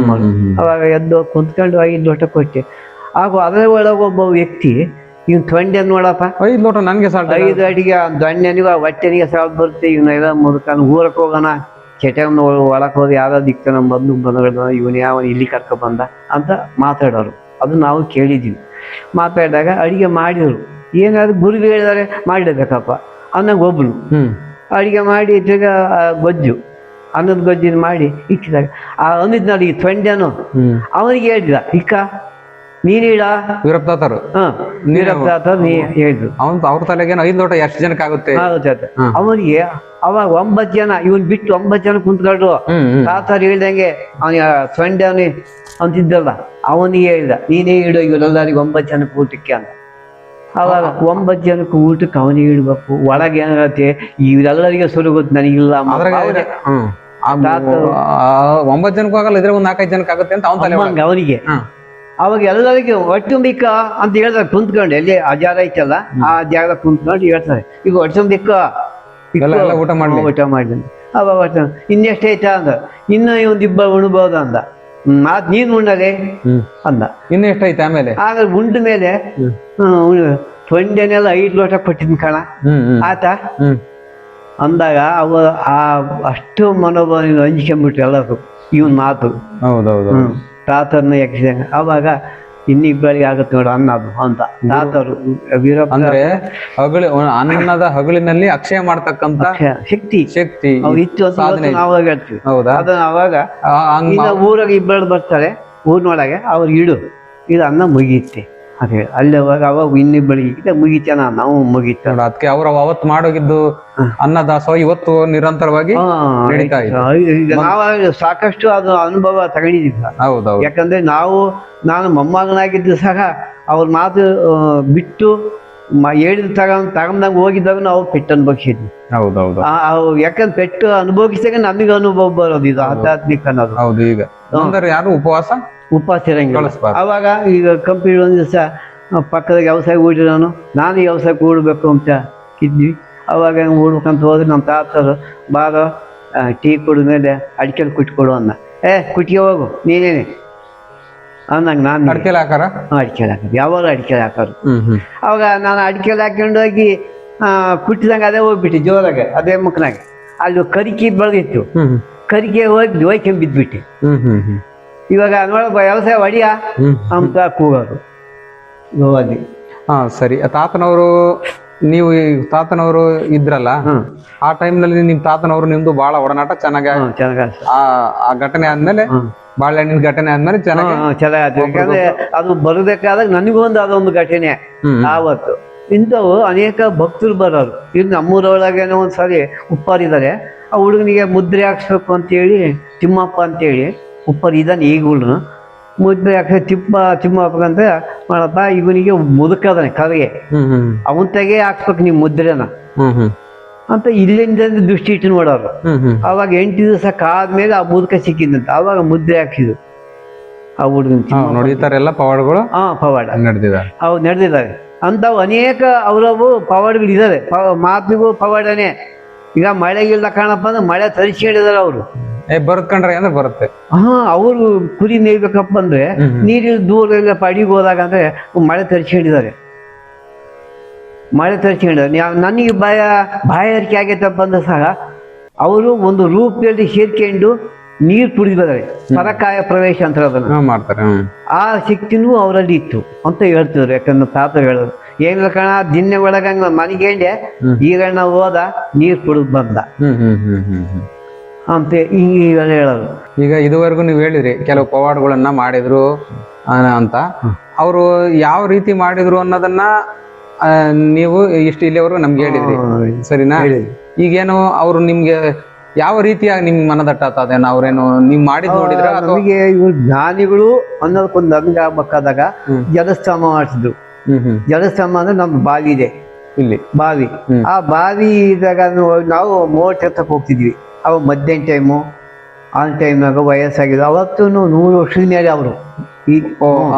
ಅವಾಗ ಎದ್ದು ಕುಂತ್ಕೊಂಡು 5 ಲೋಟ ಕೊಟ್ಟೆ. ಹಾಗೂ ಅದರ ಒಳಗೆ ಒಬ್ಬ ವ್ಯಕ್ತಿ ಇವ್ನು ತೊಂಡೆ ನೋಡಪ್ಪ 5 ಲೋಟ ನನಗೆ 5 ಅಡಿಗೆ ದೊಣ್ಣೆನಿಗೂ ಹೊಟ್ಟೆನಿಗೆ ಸಾಲ ಬರುತ್ತೆ, ಇವನ್ನ ಎಲ್ಲ ಮುದುಕನ ಊರಕ್ಕೆ ಹೋಗೋಣ, ಕೆಟಮ್ನ ಒಳಕ್ಕೆ ಹೋದ ಯಾವ್ದು ದಿಕ್ಕ ನಮ್ಮ ಬಂದು ಇವನು ಯಾವ ಇಲ್ಲಿ ಕರ್ಕೊ ಬಂದ ಅಂತ ಮಾತಾಡೋರು. ಅದು ನಾವು ಕೇಳಿದ್ವಿ. ಮಾತಾಡಿದಾಗ ಅಡಿಗೆ ಮಾಡಿದ್ರು. ಏನಾದ್ರು ಗುರುಗಳು ಹೇಳಿದಾರೆ ಮಾಡಿಡಬೇಕಪ್ಪ ಅನ್ನಂಗೆ ಒಬ್ರು ಅಡಿಗೆ ಮಾಡಿ ಇದ್ರಾಗ ಅನ್ನದ ಗೊಜ್ಜಿನ ಮಾಡಿ ಇಕ್ಕಿದಾಗ ಆ ಅನ್ನದ ಈ ತೊಂಡೆನು ಅವನಿಗೆ ಹೇಳಿದ, ಇಕ್ಕ ನೀನಿಡ ವೀರಪ್ತಾತರು ನೀ ಹೇಳಿದ್ರು. ಅವ್ರ ತಲೆಗೆ 5 ಲೋಟ ಎಷ್ಟು ಜನಕ್ಕೆ ಆಗುತ್ತೆ. ಅವನಿಗೆ ಅವಾಗ 9 ಜನ, ಇವನ್ ಬಿಟ್ಟು 9 ಜನ ಕುಂತ್ಕೊಂಡ್ರು. ತಾತಾರು ಹೇಳ್ದಂಗೆ ಅವನಿಗೆ ತೊಂಡೆ ಅಂತಿದ್ದಲ್ಲ, ಅವನಿಗೆ ಹೇಳ್ದ, ನೀನೇ ಇಡು ಇವರೆಲ್ಲರಿಗೆ 9 ಜನಕ್ಕೆ ಊಟಕ್ಕೆ ಅಂತ. ಅವಾಗ 9 ಜನಕ್ಕೆ ಊಟಕ್ಕೆ ಅವನಿಗೆ ಇಡ್ಬೇಕು. ಒಳಗೆ ಏನಾಗತ್ತೆ ಇವರೆಲ್ಲರಿಗೆ ಸುರು ಗೊತ್ತು, ನನಗಿಲ್ಲ. 9 ಜನಕ್ಕೂ ಆಗಲ್ಲ, ಇದ್ರೆ 4-5 ಜನಕ್ಕೆ ಆಗುತ್ತೆ ಅಂತ ಅವನಿಗೆ. ಅವಾಗ ಎಲ್ಲರಿಗೆ ಒಟ್ಟುಂಬಿಕ್ಕ ಅಂತ ಹೇಳ್ತಾರೆ. ಕುಂತ್ಕೊಂಡು ಎಲ್ಲಿ ಆ ಜಾಗ ಐತಲ್ಲ ಆ ಜಾಗ ಕುಂತ್ಕೊಂಡು ಹೇಳ್ತಾರೆ, ಈಗ ಒಟ್ಟುಂಬಿಕ್ಕ ಊಟ ಮಾಡಿದ. ಅವಾಗ ಇನ್ನೆಷ್ಟು ಐತಾ ಅಂದ, ಇನ್ನು ಒಂದಿಬ್ಬರು ಉಣ್ಬೋದು ಅಂದ. ನೀನ್ ಉಣ್ಣದೆ ಅಂದ. ಇನ್ನು ಎಷ್ಟೈತೆ ಆಮೇಲೆ ಆಗ ಉಂಡ ಮೇಲೆ ತೊಂಡೆನೆಲ್ಲ 5 ಲೋಟ ಕೊಟ್ಟಿದ್ ಕಣ ಆತ ಅಂದಾಗ ಅಷ್ಟು ಮನೋಭಾವ ಹಂಚ್ಕೊಂಡ್ಬಿಟ್ರು ಎಲ್ಲರೂ ಇವನ್ ಮಾತು. ತಾತರನ್ನ ಯಕ್ಷಿದಂಗ. ಅವಾಗ ಇನ್ನಿಬ್ಬರಿಗೆ ಆಗುತ್ತೆ ನೋಡು ಅನ್ನದು ಅಂತ ತಾತರು. ಅಂದ್ರೆ ಅನ್ನದ ಹಗಲಿನಲ್ಲಿ ಅಕ್ಷಯ ಮಾಡ್ತಕ್ಕಂತ ಶಕ್ತಿ ಇತ್ತು ಅಂತ ನಾವು ಹೇಳ್ತೀವಿ. ಅದನ್ನ ಅವಾಗ ಊರಾಗ ಇಬ್ಬರು ಬರ್ತಾರೆ, ಊರಿನೊಳಗೆ ಅವ್ರು ಇದು ಅನ್ನ ಮುಗಿಯುತ್ತೆ ಅಂತ ಹೇಳಿ ಅಲ್ಲಿ ಅವಾಗ ಇನ್ನಿಬ್ಬರಿಗೆ ಮುಗಿತ ನಾವು ಮುಗೀತ. ಅದಕ್ಕೆ ಅವ್ರು ಅವತ್ತು ಮಾಡೋಗಿದ್ದು ಅನ್ನದಾಸೋಹ ಇವತ್ತು ನಿರಂತರವಾಗಿ ನಾವ ಸಾಕಷ್ಟು ಅದು ಅನುಭವ ತಗೊಂಡಿದ್ದೀವಿ. ಯಾಕಂದ್ರೆ ನಾನು ಮೊಮ್ಮಗನಾಗಿದ್ದು ಸಹ ಅವ್ರ ಮಾತು ಬಿಟ್ಟು ಹೇಳಿದ್ ತಗೊಂಡಂಗ ಹೋಗಿದ್ದಾಗ ನಾವು ಪೆಟ್ಟು ಅನುಭವಿಸಿದ್ವಿ. ಹೌದೌದು. ಯಾಕಂದ್ರೆ ಪೆಟ್ಟು ಅನುಭವಿಸಿದಾಗ ನಮಗೆ ಅನುಭವ ಬರೋದು ಇದು ಆಧ್ಯಾತ್ಮಿಕ ಅನ್ನೋದು. ಹೌದು. ಈಗ ಯಾರು ಉಪವಾಸ ಇರಂಗಿಲ್ಲ. ಅವಾಗ ಈಗ ಕಂಪ್ನಿ ಒಂದ್ ದಿವಸ ಪಕ್ಕದಾಗ ವ್ಯವಸಾಯ ಹೂಡಿರೋ ನಾನು ವ್ಯವಸಾಯಕ್ಕೆ ಹೂಡ್ಬೇಕು ಅಂತ ಇದ್ವಿ. ಅವಾಗ ಹೂಡ್ಬೇಕಂತ ಹೋದ್ರೆ ನಮ್ಮ ತಾತರು ಬಾರೋ ಟೀ ಕುಡಿದ್ಮೇಲೆ ಅಡಿಕೆಲ್ ಕುಟ್ಕೊಡು ಅನ್ನ. ಕುಟ್ಟಿಗೆ ಹೋಗು ನೀನೇನೆ ಅನ್ನಂಗೆ ನಾನು ಅಡಿಕೆಲ್ ಹಾಕಾರ ಅಡಿಕೆಲ್ ಹಾಕೋದು, ಯಾವಾಗ ಅಡಿಕೆಲ್ ಹಾಕೋರು. ಅವಾಗ ನಾನು ಅಡಿಕೆಲ್ ಹಾಕೊಂಡು ಹೋಗಿ ಕುಟ್ಟಿದಂಗೆ ಅದೇ ಹೋಗ್ಬಿಟ್ಟೆ ಜೋರಾಗೆ, ಅದೇ ಮುಖನಾಗೆ. ಅಲ್ಲಿ ಕರಿಕೆ ಬೆಳೆದಿತ್ತು, ಕರಿಕೆ ಹೋಗಿ ಹೋಯ್ಕೊಂಡ್ ಬಿದ್ಬಿಟ್ಟೆ. ಇವಾಗ ನೋಡ ವ್ಯವಸಾಯ ಹೊಡಿಯ ಅಂತ ಕೂಗೋರು ಗೋವಾಗಿ. ಸರಿ. ನೀವು ತಾತನವರು ಇದ್ರಲ್ಲ, ಆ ಟೈಮ್ನಲ್ಲಿ ನಿಮ್ ತಾತನವರು ನಿಮ್ದು ಬಹಳ ಒಡನಾಟ ಚೆನ್ನಾಗಿ ಆ ಘಟನೆ ಆದ್ಮೇಲೆ, ಬಾಳೆಹಣ್ಣಿನ ಘಟನೆ ಆದ್ಮೇಲೆ ಚೆನ್ನಾಗಿ. ಯಾಕಂದ್ರೆ ಅದು ಬರಬೇಕಾದಾಗ ನನಗೊಂದು ಅದೊಂದು ಘಟನೆ ಆವತ್ತು. ಇಂಥವು ಅನೇಕ ಭಕ್ತರು ಬರೋರು. ಇದು ನಮ್ಮೂರೊಳಗೇನೋ ಒಂದ್ಸರಿ ಉಪ್ಪಾರಿದ್ದಾರೆ, ಆ ಹುಡುಗನಿಗೆ ಮುದ್ರೆ ಹಾಕ್ಸ್ಬೇಕು ಅಂತೇಳಿ ತಿಮ್ಮಪ್ಪ ಅಂತೇಳಿ ಉಪ್ಪಾರಿ ಇದ್ದಾನೆ ಈಗಲೂ. ಮುದ್ರೆ ಹಾಕ್ಸ ತಿಮ್ಮಪ್ಪ ಅಂತ ಮಾಡಪ್ಪ ಇವನಿಗೆ ಮುದುಕದಾನೆ ಕರೆಗೆ, ಅವನ್ ತೆಗೆ ಹಾಕ್ಸ್ಬೇಕು ನೀವು ಮುದ್ರೆನ ಅಂತ ಇಲ್ಲಿಂದ ದೃಷ್ಟಿ ಇಟ್ಟು ನೋಡೋರು. ಅವಾಗ 8 ದಿವಸ ಕಾದ್ಮೇಲೆ ಆ ಮುದುಕ ಸಿಕ್ಕಿದಂತ, ಅವಾಗ ಮುದ್ರೆ ಹಾಕ್ಸಿದ್ರು ಆ ಹುಡುಗನ. ನೋಡಿತಾರೆಲ್ಲ ಪವಾಡಗಳು. ಪವಾಡ ನಡೆದಿದ್ದಾರೆ, ಅವು ನಡೆದಿದ್ದಾವೆ. ಅಂಥವು ಅನೇಕ ಅವರವು ಪವಾಡಗಳು ಇದಾವೆ. ಮಾತಿಗೂ ಪವಾಡನೆ. ಈಗ ಮಳೆಗಿಲ್ಲ ಕಾಣಪ್ಪ ಅಂದ್ರೆ ಮಳೆ ತರಿಸ್ಕೊಂಡಿದಾರೆ ಅವರು. ಬರತ್ಕೊಂಡ್ರೆ ಅಂದ್ರೆ ಬರುತ್ತೆ. ಅವರು ಕುರಿ ಮೇಯ್ಬೇಕಪ್ಪ ಅಂದ್ರೆ ನೀರಿನ ದೂರ ಎಲ್ಲ ಅಡಿಗೆ ಹೋದಾಗ ಅಂದ್ರೆ ಮಳೆ ತರಿಸ್ಕೊಂಡಿದ್ದಾರೆ. ನನಗೆ ಬಾಯಾರಿಕೆ ಆಗೈತಪ್ಪ ಅಂದ್ರೆ ಸಹ ಅವರು ಒಂದು ರೂಪದಲ್ಲಿ ಸೇರ್ಕೊಂಡು ನೀರು ಕುಡಿದಿದ್ದಾರೆ. ಪರಕಾಯ ಪ್ರವೇಶ ಅಂತ ಅದನ್ನ ಮಾಡ್ತಾರೆ. ಆ ಶಕ್ತಿನೂ ಅವರಲ್ಲಿ ಇತ್ತು ಅಂತ ಹೇಳ್ತಿದ್ರು. ಯಾಕಂದ್ರೆ ತಾತ ಹೇಳೋದು ಏನಿಲ್ಲ ಕಣ, ದಿನ ಒಳಗಂಗ ಮನೆಗೇಂಡೆ ಈಗಣ್ಣ ಹೋದ ನೀರು ಕುಡಿದು ಬಂದ ಅಂತ ಹಿಂಗ ಹೇಳೋದು. ಈಗ ಇದುವರೆಗೂ ನೀವು ಹೇಳಿದ್ರಿ ಕೆಲವು ಪವಾಡಗಳನ್ನ ಮಾಡಿದ್ರು ಅಂತ. ಅವರು ಯಾವ ರೀತಿ ಮಾಡಿದ್ರು ಅನ್ನೋದನ್ನ ನೀವು ಇಲ್ಲಿವರೆಗೂ ನಮ್ಗೆ ಹೇಳಿದ್ರಿ, ಸರಿನಾ? ಈಗೇನು ಅವರು ನಿಮ್ಗೆ ಯಾವ ರೀತಿಯಾಗಿ ನಿಮ್ಗೆ ಮನದಟ್ಟಾತದೇನೋ, ಅವ್ರೇನು ನೀವ್ ಮಾಡಿದ್ ನೋಡಿದ್ರ? ನಮಗೆ ಇವ್ರು ಜ್ಞಾನಿಗಳು ಅನ್ನೋದಕ್ಕೊಂದು ನನ್ಗೆ ಆಗ್ಬೇಕಾದಾಗ ಜಲಸ್ತಂಭ ಮಾಡಿಸಿದ್ರು. ಜಲಸ್ತಂಭ ಅಂದ್ರೆ ನಮ್ದು ಬಾವಿ ಇದೆ ಇಲ್ಲಿ, ಬಾವಿ. ಆ ಬಾವಿ ಇದ್ದಾಗ ನಾವು ಮೋಟರ್ ಎತ್ತಕ್ಕೆ ಹೋಗ್ತಿದ್ವಿ. ಅವಾಗ ಮಧ್ಯಾಹ್ನ ಟೈಮು, ಆ ಟೈಮ್ನಾಗ ವಯಸ್ಸಾಗಿದ್ದು. ಅವತ್ತು 100 ವರ್ಷದ ಮೇಲೆ ಅವರು.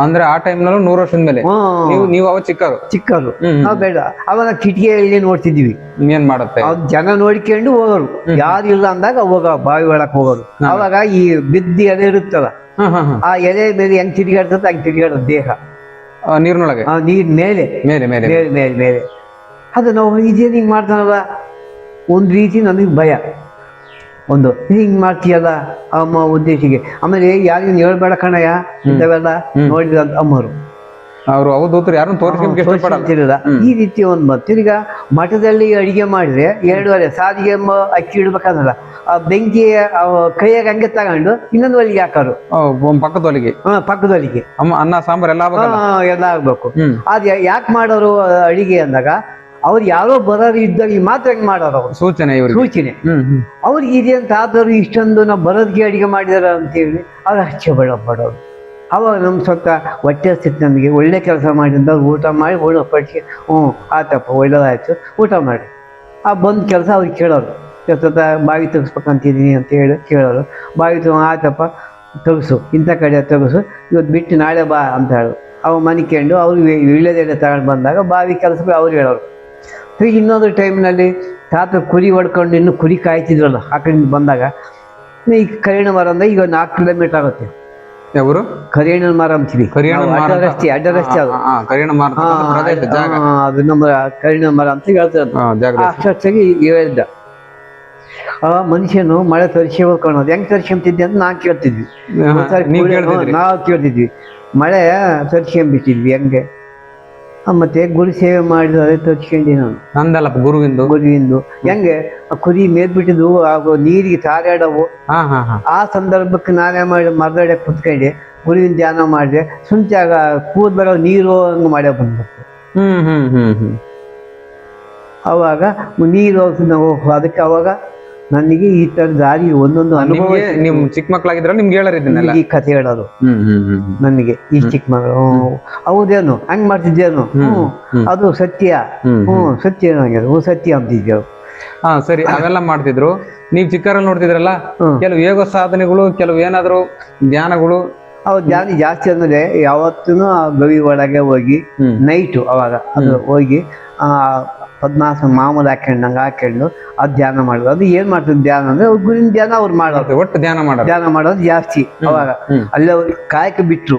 ಅಂದ್ರೆ ಆ ಟೈಮ್ನಲ್ಲೂ 100 ವರ್ಷದ ಮೇಲೆ ನೀವು ಅವಾಗ ಚಿಕ್ಕರು ನಾವು ಬೇಡ. ಅವಾಗ ಕಿಟಕಿಯಲ್ಲಿ ನೋಡ್ತಿದ್ವಿ ಏನ್ ಮಾಡುತ್ತೆ. ಜನ ನೋಡ್ಕೊಂಡು ಹೋಗೋರು, ಯಾರು ಇಲ್ಲ ಅಂದಾಗ ಹೋಗ ಬಾವಿ ಒಳಕ್ ಹೋಗೋರು. ಅವಾಗ ಈ ಬಿದ್ದಿ ಎಲೆ ಇರುತ್ತಲ್ಲ, ಆ ಎಲೆ ಮೇಲೆ ಹೆಂಗ್ ತಿರುಗಾಡ್ತದ ಹಂಗ್ ತಿರುಗಾಡೋದು ದೇಹ ನೀರಿನೊಳಗೆ, ನೀರ್ ಮೇಲೆ ಮೇಲೆ ಮೇಲೆ ಮೇಲೆ ಮೇಲೆ. ಅದು ನಾವು ಇದೇನು ಹಿಂಗ್ ಮಾಡ್ತಾನಲ್ಲ, ಒಂದ್ ರೀತಿ ನನಗೆ ಭಯ. ಒಂದು ಹಿಂಗ್ ಮಾಡ್ತೀಯಲ್ಲ ಅಮ್ಮ ಉದ್ದೇಶಿಗೆ. ಆಮೇಲೆ ಯಾರಿಗೂ ಹೇಳ್ಬೇಡ ಕಣಯ್ಯ ಇಂಥವೆಲ್ಲ ನೋಡಿದ ಅಮ್ಮರು. ಅವರು ಅವಧೂತರು ಯಾರನ್ನು ತೋರಿಸ್ತಿರಲಿಲ್ಲ. ಈ ರೀತಿ ಒಂದು ಬಂತು. ಈಗ ಮಠದಲ್ಲಿ ಅಡಿಗೆ ಮಾಡಿದ್ರೆ 2 ಸಾರಿಗೆ ಅಕ್ಕಿ ಇಡ್ಬೇಕಂದ್ರಲ್ಲ, ಆ ಬೆಂಕಿ ಕೈಯಾಗ ಹಂಗೆ ತಗೊಂಡು ಇನ್ನೊಂದು ಒಲಿಗೆ ಹಾಕೋರು, ಪಕ್ಕದೊಲಿಗೆ ಅನ್ನ ಸಾಂಬಾರ್ ಎಲ್ಲ ಆಗ್ಬೇಕು. ಅದ್ ಯಾಕೆ ಮಾಡೋರು ಅಡಿಗೆ ಅಂದಾಗ, ಅವ್ರು ಯಾರೋ ಬರೋರು ಇದ್ದಾಗ ಮಾತ್ರ ಹೆಂಗ್ ಮಾಡೋರು ಅವ್ರು ಸೂಚನೆ. ಅವ್ರಿಗೆ ಇದೇಂತ ಆದವರು ಇಷ್ಟೊಂದು ನಾವು ಬರೋದಕ್ಕೆ ಅಡಿಗೆ ಮಾಡಿದಾರ ಅಂತೇಳಿ ಅವ್ರು ಹಚ್ಚೆ ಬಡೋರು. ಅವಾಗ ನಮ್ಮ ಸ್ವಂತ ಹೊಟ್ಟೆ ಹಸಿತ್ತು ನಮಗೆ. ಒಳ್ಳೆ ಕೆಲಸ ಮಾಡಿದ ಊಟ ಮಾಡಿ ಪಡಿಸಿ ಆತಪ್ಪ ಒಳ್ಳೇದಾಯ್ತು ಊಟ ಮಾಡಿ. ಆ ಬಂದ ಕೆಲಸ ಅವ್ರಿಗೆ ಕೇಳೋರು, ಬಾವಿ ತೆಗಿಸ್ಬೇಕಂತಿದ್ದೀನಿ ಅಂತ ಹೇಳಿ ಕೇಳೋರು. ಬಾವಿ ಆಯ್ತಪ್ಪ ತೆಗೆಸು, ಇಂಥ ಕಡೆ ತೆಗೆಸು, ಇವತ್ತು ಬಿಟ್ಟು ನಾಳೆ ಬಾ ಅಂತ ಹೇಳೋರು. ಅವ ಮನಿಕೊಂಡು ಅವ್ರಿಗೆ ಇಳ್ಳೆದೆಡೆ ತಗೊಂಡು ಬಂದಾಗ ಬಾವಿ ಕೆಲಸಕ್ಕೆ ಅವ್ರು ಹೇಳೋರು. ಈಗ ಇನ್ನೊಂದು ಟೈಮ್ನಲ್ಲಿ ತಾತ ಕುರಿ ಹೊಡ್ಕೊಂಡು ಇನ್ನು ಕುರಿ ಕಾಯ್ತಿದ್ರಲ್ಲ ಆ ಕಡೆಯಿಂದ ಬಂದಾಗ, ಈ ಕರಿಣ ಮರ ಅಂದ್ರೆ ಈಗ 4 ಕಿಲೋಮೀಟರ್ ಆಗುತ್ತೆ. ಯಾವರು ಕರಿಯಣ್ಣನ ಮರ ಅಂತೀವಿ, ಅಡ್ಡ ರಸ್ತೆ ಅದು. ಅದು ನಮ್ಮ ಕರಿಯಣ್ಣ ಮರ ಅಂತ ಹೇಳ್ತಾರೆ. ಅಷ್ಟಾಗಿ ಹೇಳಿದ್ದ. ಆ ಮನುಷ್ಯನು ಮಳೆ ತರಿಸಿ ಹೋಗ್ಕೊಳ್ಳೋದು ಹೆಂಗ್ ತರಿಸ್ಕೊಂತಿದ್ದೆ ಅಂತ ನಾವು ಕೇಳ್ತಿದ್ವಿ. ನಾವು ಕೇಳ್ತಿದ್ವಿ ಮಳೆ ತರಿಸ್ಕೊಂಬಿಟ್ಟಿದ್ವಿ ಹೆಂಗೆ. ಮತ್ತೆ ಗುರು ಸೇವೆ ಮಾಡಿದ್ರೆ ಅದೇ ತರಿಸ್ಕೊಂಡಿ ನಾನು. ನಂದಲ್ಲಪ್ಪ ಗುರುವಿಂದು ಹೆಂಗೆ ಕುರಿ ಮೇದ್ಬಿಟ್ಟಿದ್ವು, ನೀರಿಗೆ ತಾರಾಡವು. ಆ ಸಂದರ್ಭಕ್ಕೆ ನಾನೇ ಮಾಡಿ ಮರದಡೆ ಕುತ್ಕೊಂಡೆ ಗುರುವಿನ ಧ್ಯಾನ ಮಾಡಿದೆ. ಸುಂಚಾಗ ಕೂದಲ ನೀರು ಹಂಗ ಮಾಡ್ಯ ಬಂದ್ಬಿಡ್ತು. ಅವಾಗ ನೀರು ಅದಕ್ಕೆ ಅವಾಗ ನನಗೆ ಈ ತರ ದಾರಿ ಒಂದೊಂದು ಅನುಭವ ನಿಮ್ಗೆ ನಿಮ್ ಚಿಕ್ಕ ಮಕ್ಳಾಗಿದ್ರ ನಿಮ್ಗೆ ಹೇಳಿದ್ದನ್ನೆಲ್ಲ. ಈ ಕಥೆ ಹೇಳೋದು ನನಗೆ ಈ ಚಿಕ್ಕ ಮಗಳು ಹೌದೇನು ಹಂಗ್ ಮಾಡ್ತಿದ್ದೇನು ಅದು ಸತ್ಯ ಸತ್ಯ ನನಗೆ ಸತ್ಯ ಅಂತಿದ್ದೇವು. ಹಾ ಸರಿ, ಅವೆಲ್ಲ ಮಾಡ್ತಿದ್ರು. ನೀವ್ ಚಿಕ್ಕರಲ್ಲಿ ನೋಡ್ತಿದ್ರಲ್ಲ, ಕೆಲವು ಯೋಗ ಸಾಧನೆಗಳು, ಕೆಲವು ಏನಾದ್ರು ಧ್ಯಾನಗಳು. ಅವ್ರು ಧ್ಯಾನ ಜಾಸ್ತಿ ಅಂದ್ರೆ ಯಾವತ್ತೂ ಆ ಗವಿ ಒಳಗೆ ಹೋಗಿ ನೈಟು ಅವಾಗ ಅದು ಹೋಗಿ ಪದ್ಮಾಸನ ಮಾಮೂಲು ಹಾಕೊಂಡು ಅದು ಧ್ಯಾನ ಮಾಡೋದು. ಅದು ಏನ್ ಮಾಡ್ತದೆ ಧ್ಯಾನ ಅಂದ್ರೆ ಗುರಿನ ಧ್ಯಾನ ಅವ್ರು ಮಾಡೋದು, ಒಟ್ಟು ಧ್ಯಾನ ಮಾಡೋದು ಜಾಸ್ತಿ. ಅವಾಗ ಅಲ್ಲೇ ಅವ್ರು ಕಾಯಕ ಬಿಟ್ರು,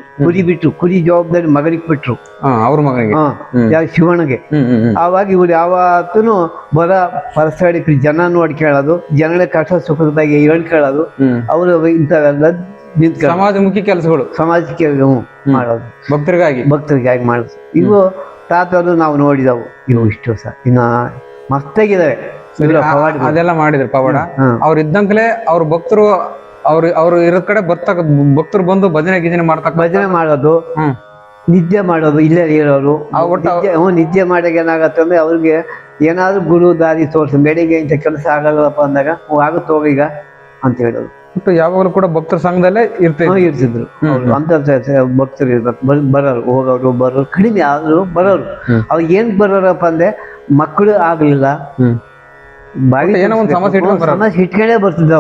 ಕುರಿ ಜವಾಬ್ದಾರಿ ಮಗನಿಗೆ ಬಿಟ್ರು, ಅವ್ರ ಮಗನಿಗೆ ಶಿವನಿಗೆ. ಆವಾಗ ಇವ್ರು ಯಾವತ್ತೂ ಬರ ಪರಸಡಿಕ್ರಿ ಜನ ನೋಡ್ಕೊಳ್ಳೋದು, ಜನಗಳ ಕಷ್ಟ ಸುಖದಾಗಿ ಹೇಳ್ಕೊಳ್ಳೋದು, ಅವರು ಇಂಥವೆಲ್ಲ ಸಮಾಜಮುಖಿ ಕೆಲಸಗಳು, ಸಮಾಜಕ್ಕೆ ಮಾಡೋದು, ಭಕ್ತರಿಗಾಗಿ ಮಾಡೋದು. ಇವು ತಾತರು ನಾವು ನೋಡಿದವು. ಇವು ಇಷ್ಟು ಸಹ ಇನ್ನ ಮಸ್ತಾಗಿದ್ದಾವೆ. ಅದೆಲ್ಲ ಮಾಡಿದ್ರು ಪವಾಡ. ಅವ್ರು ಇದ್ದಂಕಲೇ ಅವ್ರ ಭಕ್ತರು ಅವ್ರು ಇರೋದ್ ಕಡೆ ಭಕ್ತರು ಬಂದು ಭಜನೆ ಮಾಡೋದು, ನಿದ್ದೆ ಮಾಡೋದು, ಇಲ್ಲೇ ಇರೋರು. ನಿದ್ದೆ ಮಾಡಿದಾಗ ಏನಾಗತ್ತೆ ಅಂದ್ರೆ ಅವ್ರಿಗೆ ಏನಾದ್ರು ಗುರು ದಾರಿ ತೋರ್ಸ, ಬೆಳಿಗ್ಗೆ ಇಂಥ ಕೆಲಸ ಆಗಲ್ಲಪ್ಪ ಅಂದಾಗ ಆಗುತ್ತೆ ಹೋಗೀಗ ಅಂತ ಹೇಳೋದು. ಯಾವಾಗಲೂ ಕೂಡ ಭಕ್ತರ ಸಂಘದಲ್ಲೇ ಇರ್ತಿದ್ರು. ಅಂತ ಭಕ್ತರು ಇರ್ಬೇಕು, ಬರೋರು ಹೋಗೋರು ಕಡಿಮೆ ಆದ್ರು ಬರೋರು. ಅವಾಗ ಏನ್ ಬರೋರಪ್ಪ ಅಂದ್ರೆ ಮಕ್ಕಳು ಆಗ್ಲಿಲ್ಲ, ಸಮಸ್ಯೆ ಇಟ್ಕೊಂಡೇ ಬರ್ತಿದ್ದ